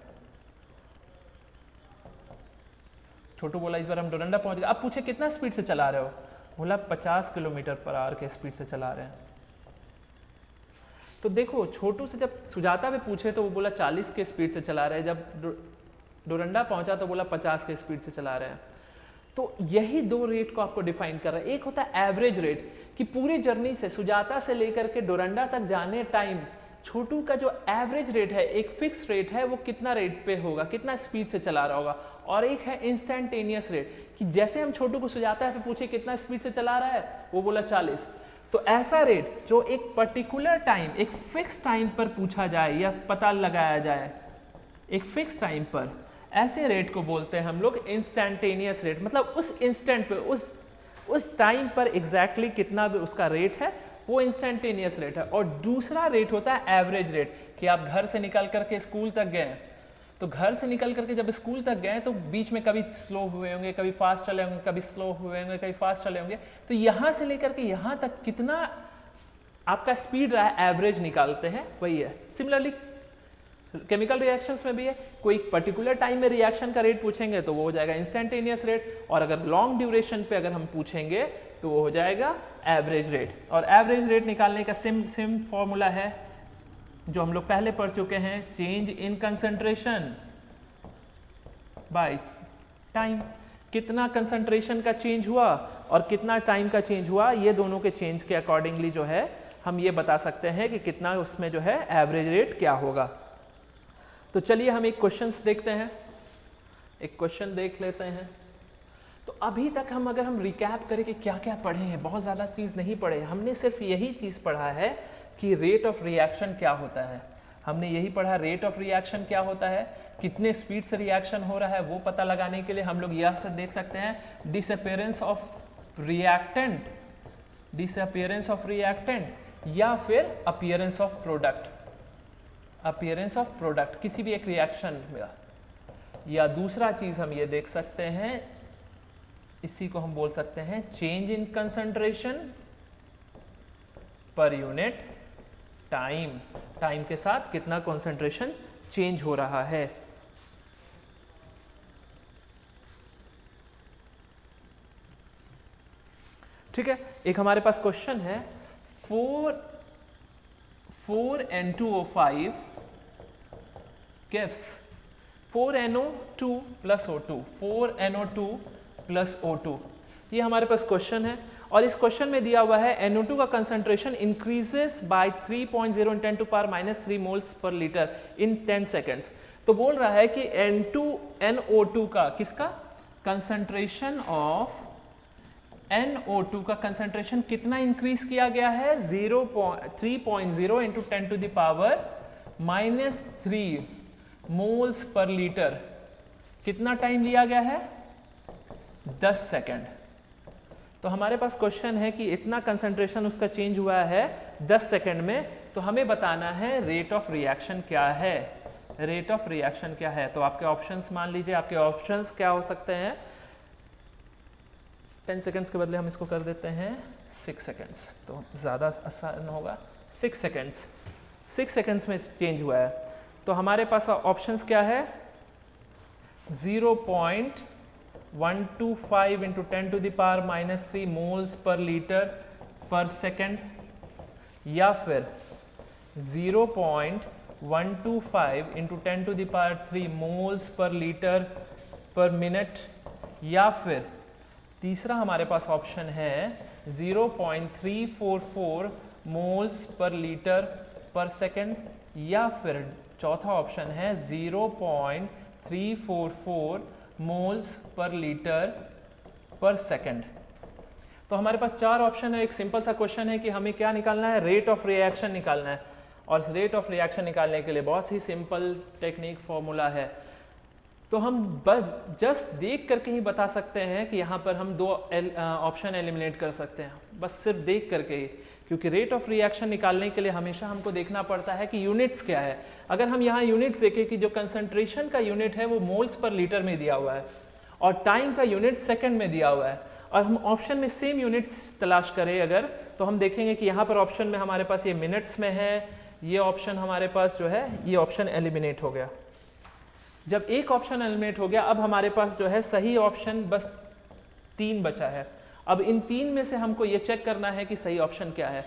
छोटू बोला इस बार हम डोरंडा पहुँच गए। अब पूछे कितना स्पीड से चला रहे हो, बोला 50 किलोमीटर पर आवर के स्पीड से चला रहे हैं। तो देखो छोटू से जब सुजाता पे पूछे तो वो बोला 40 के स्पीड से चला रहे हैं, जब डोरंडा पहुंचा तो बोला 50 के स्पीड से चला रहे हैं। तो यही दो रेट को आपको डिफाइन कर रहा है। एक होता है एवरेज रेट, कि पूरी जर्नी से सुजाता से लेकर के डोरंडा तक जाने टाइम छोटू का जो एवरेज रेट है, एक फिक्स रेट है, वो कितना रेट पे होगा, कितना स्पीड से चला रहा होगा। और एक है इंस्टेंटेनियस रेट, कि जैसे हम छोटू को सुजाता है पूछे कितना स्पीड से चला रहा है, वो बोला 40। तो ऐसा रेट जो एक पर्टिकुलर टाइम, एक फिक्स टाइम पर पूछा जाए या पता लगाया जाए, एक फिक्स टाइम पर, ऐसे रेट को बोलते हैं हम लोग इंस्टेंटेनियस रेट। मतलब उस इंस्टेंट पे, उस टाइम पर एग्जैक्टली कितना भी उसका रेट है, वो इंस्टेंटेनियस रेट है। और दूसरा रेट होता है एवरेज रेट, कि आप घर से निकल करके स्कूल तक गए, तो घर से निकल करके जब स्कूल तक गए तो बीच में कभी स्लो हुए होंगे, कभी फास्ट चले होंगे, कभी स्लो हुए होंगे, कभी फास्ट चले होंगे। तो यहाँ से लेकर के यहाँ तक कितना आपका स्पीड रहा है, एवरेज निकालते हैं, वही है। सिमिलरली केमिकल रिएक्शंस में भी है, कोई पर्टिकुलर टाइम में रिएक्शन का रेट पूछेंगे तो वो हो जाएगा इंस्टेंटेनियस रेट, और अगर लॉन्ग ड्यूरेशन पे अगर हम पूछेंगे तो वो हो जाएगा एवरेज रेट। और एवरेज रेट निकालने का सिम फॉर्मूला है जो हम लोग पहले पढ़ चुके हैं, change in concentration by time. कितना कंसंट्रेशन का चेंज हुआ और कितना टाइम का चेंज हुआ, ये दोनों के चेंज के अकॉर्डिंगली जो है हम ये बता सकते हैं कि कितना उसमें जो है एवरेज रेट क्या होगा। तो चलिए हम एक क्वेश्चन देखते हैं, एक क्वेश्चन देख लेते हैं। तो अभी तक हम अगर हम रिकैप करें कि क्या क्या पढ़े हैं, बहुत ज़्यादा चीज़ नहीं पढ़े, हमने सिर्फ यही चीज़ पढ़ा है कि रेट ऑफ रिएक्शन क्या होता है। हमने यही पढ़ा, रेट ऑफ रिएक्शन क्या होता है, कितने स्पीड से रिएक्शन हो रहा है, वो पता लगाने के लिए हम लोग यह से देख सकते हैं disappearance of reactant, disappearance of reactant, या फिर appearance of product, appearance of product किसी भी एक रिएक्शन में। या दूसरा चीज हम ये देख सकते हैं, इसी को हम बोल सकते हैं change in concentration per unit time, time के साथ कितना कंसंट्रेशन चेंज हो रहा है। ठीक है, एक हमारे पास क्वेश्चन है 4N2O5 gives 4NO2 plus O2, 4NO2 plus O2। ये हमारे पास क्वेश्चन है, और इस क्वेश्चन में दिया हुआ है NO2 का concentration increases by 3.0 × 10⁻³ moles per litre in 10 seconds. तो बोल रहा है कि NO2 का, किसका कंसंट्रेशन ऑफ NO2 का कंसंट्रेशन कितना इंक्रीज किया गया है, 3.0 × 10⁻³ मोल्स पर लीटर। कितना टाइम लिया गया है, 10 सेकेंड। तो हमारे पास क्वेश्चन है कि इतना कंसंट्रेशन उसका चेंज हुआ है 10 सेकेंड में, तो हमें बताना है रेट ऑफ रिएक्शन क्या है, रेट ऑफ रिएक्शन क्या है। तो आपके ऑप्शंस मान लीजिए, आपके ऑप्शंस क्या हो सकते हैं, 10 सेकेंड्स के बदले हम इसको कर देते हैं 6 सेकेंड्स, तो ज़्यादा आसान होगा। 6 सेकेंड्स, 6 सेकेंड्स में चेंज हुआ है। तो हमारे पास ऑप्शंस क्या है, 0.125 × 10⁻³ moles per litre per second, या फिर 0.125 × 10⁻³ मोल्स पर लीटर पर मिनट, या फिर तीसरा हमारे पास ऑप्शन है 0.344 moles per litre per second, या फिर चौथा ऑप्शन है 0.344 moles per litre per second. तो हमारे पास चार ऑप्शन है। एक सिंपल सा क्वेश्चन है कि हमें क्या निकालना है, रेट ऑफ रिएक्शन निकालना है। और रेट ऑफ रिएक्शन निकालने के लिए बहुत ही सिंपल टेक्निक फॉर्मूला है। तो हम बस जस्ट देख करके ही बता सकते हैं कि यहाँ पर हम दो ऑप्शन एलिमिनेट कर सकते हैं, बस सिर्फ देख करके ही। क्योंकि रेट ऑफ रिएक्शन निकालने के लिए हमेशा हमको देखना पड़ता है कि यूनिट्स क्या है। अगर हम यहाँ यूनिट्स देखें कि जो कंसंट्रेशन का यूनिट है वो मोल्स पर लीटर में दिया हुआ है और टाइम का यूनिट सेकंड में दिया हुआ है, और हम ऑप्शन में सेम यूनिट्स तलाश करें अगर, तो हम देखेंगे कि यहाँ पर ऑप्शन में हमारे पास ये मिनट्स में है, ये ऑप्शन हमारे पास जो है ये ऑप्शन एलिमिनेट हो गया। जब एक ऑप्शन एलिमिनेट हो गया, अब हमारे पास जो है सही ऑप्शन बस 3 बचा है। अब इन 3 में से हमको ये चेक करना है कि सही ऑप्शन क्या है।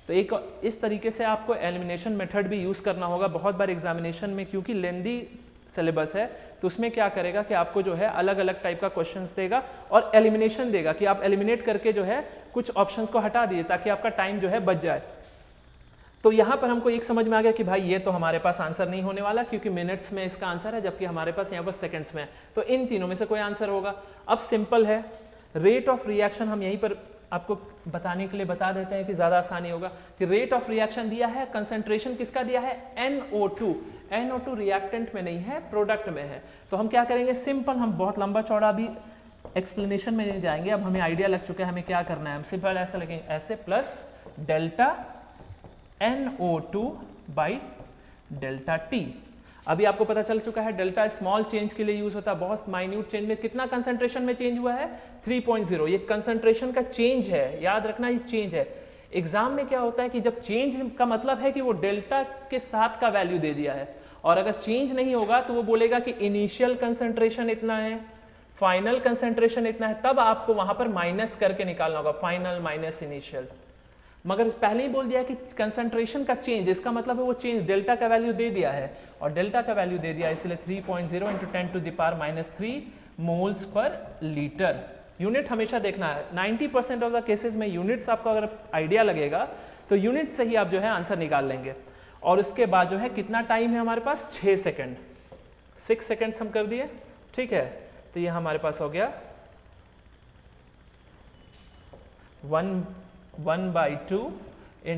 तो एक इस तरीके से आपको एलिमिनेशन मेथड भी यूज़ करना होगा बहुत बार एग्जामिनेशन में, क्योंकि लेंदी सिलेबस है तो उसमें क्या करेगा कि आपको जो है अलग अलग टाइप का क्वेश्चंस देगा और एलिमिनेशन देगा कि आप एलिमिनेट करके जो है कुछ ऑप्शंस को हटा दिए ताकि आपका टाइम जो है बच जाए। तो यहाँ पर हमको एक समझ में आ गया कि भाई ये तो हमारे पास आंसर नहीं होने वाला, क्योंकि मिनट्स में इसका आंसर है जबकि हमारे पास यहाँ पर सेकंड्स में है। तो इन तीनों में से कोई आंसर होगा। अब सिंपल है, रेट ऑफ रिएक्शन हम यहीं पर आपको बताने के लिए बता देते हैं कि ज़्यादा आसानी होगा। कि रेट ऑफ रिएक्शन दिया है, कंसंट्रेशन किसका दिया है, NO2। NO2 रिएक्टेंट में नहीं है, प्रोडक्ट में है। तो हम क्या करेंगे, सिंपल, हम बहुत लंबा चौड़ा भी एक्सप्लेनेशन में नहीं जाएंगे। अब हमें आइडिया लग चुका है हमें क्या करना है। हम सिंपल ऐसा लगेंगे, ऐसे plus delta NO2 by delta T। अभी आपको पता चल चुका है डेल्टा स्मॉल चेंज के लिए यूज होता है, बहुत माइन्यूट चेंज में। कितना कंसंट्रेशन में चेंज हुआ है, 3.0। ये कंसंट्रेशन का चेंज है, याद रखना ये चेंज है। एग्जाम में क्या होता है कि जब चेंज का मतलब है कि वो डेल्टा के साथ का वैल्यू दे दिया है, और अगर चेंज नहीं होगा तो वो बोलेगा कि इनिशियल कंसंट्रेशन इतना है, फाइनल कंसंट्रेशन इतना है, तब आपको वहां पर माइनस करके निकालना होगा, फाइनल माइनस इनिशियल। मगर पहले ही बोल दिया कि कंसंट्रेशन का चेंज, इसका मतलब है वो चेंज डेल्टा का वैल्यू दे दिया है, और डेल्टा का वैल्यू दे दिया इसलिए 3.0 × 10⁻³ मोल्स पर लीटर। यूनिट हमेशा देखना है। 90% ऑफ द केसेस में यूनिट्स आपको अगर आइडिया लगेगा तो यूनिट से ही आप जो है आंसर निकाल लेंगे। और उसके बाद जो है कितना टाइम है हमारे पास, 6 सेकेंड, 6 सेकेंड्स हम कर दिए, ठीक है। तो ये हमारे पास हो गया 1/2 ×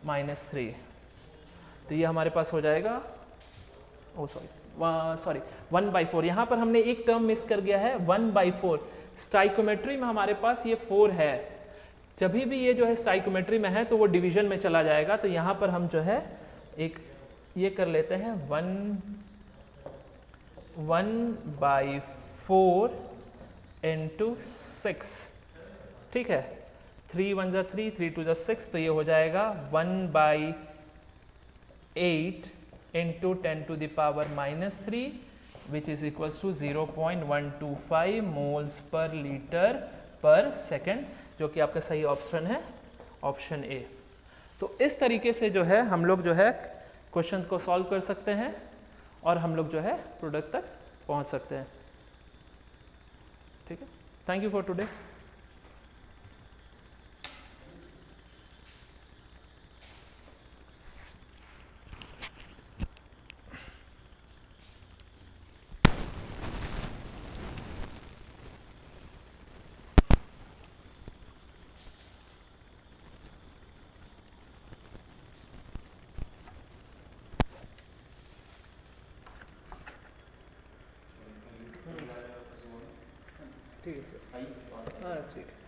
10⁻³ तो ये हमारे पास हो जाएगा, ओ सॉरी 1/4। यहाँ पर हमने एक टर्म मिस कर गया है, 1/4। स्टाइकोमेट्री में हमारे पास ये 4 है, जब भी ये जो है स्टाइकोमेट्री में है तो वो डिवीजन में चला जाएगा। तो यहाँ पर हम जो है एक ये कर लेते हैं 1/4 × 6, ठीक है। 3 1 = 3, 3 2 = 6, तो ये हो जाएगा 1/8 × 10⁻³ which is equals to 0.125 moles per litre per second, जो कि आपका सही ऑप्शन है, ऑप्शन ए। तो इस तरीके से जो है हम लोग जो है क्वेश्चंस को सॉल्व कर सकते हैं और हम लोग जो है प्रोडक्ट तक पहुंच सकते हैं, ठीक है। Thank you for today. ठीक है सर, हाँ ठीक है।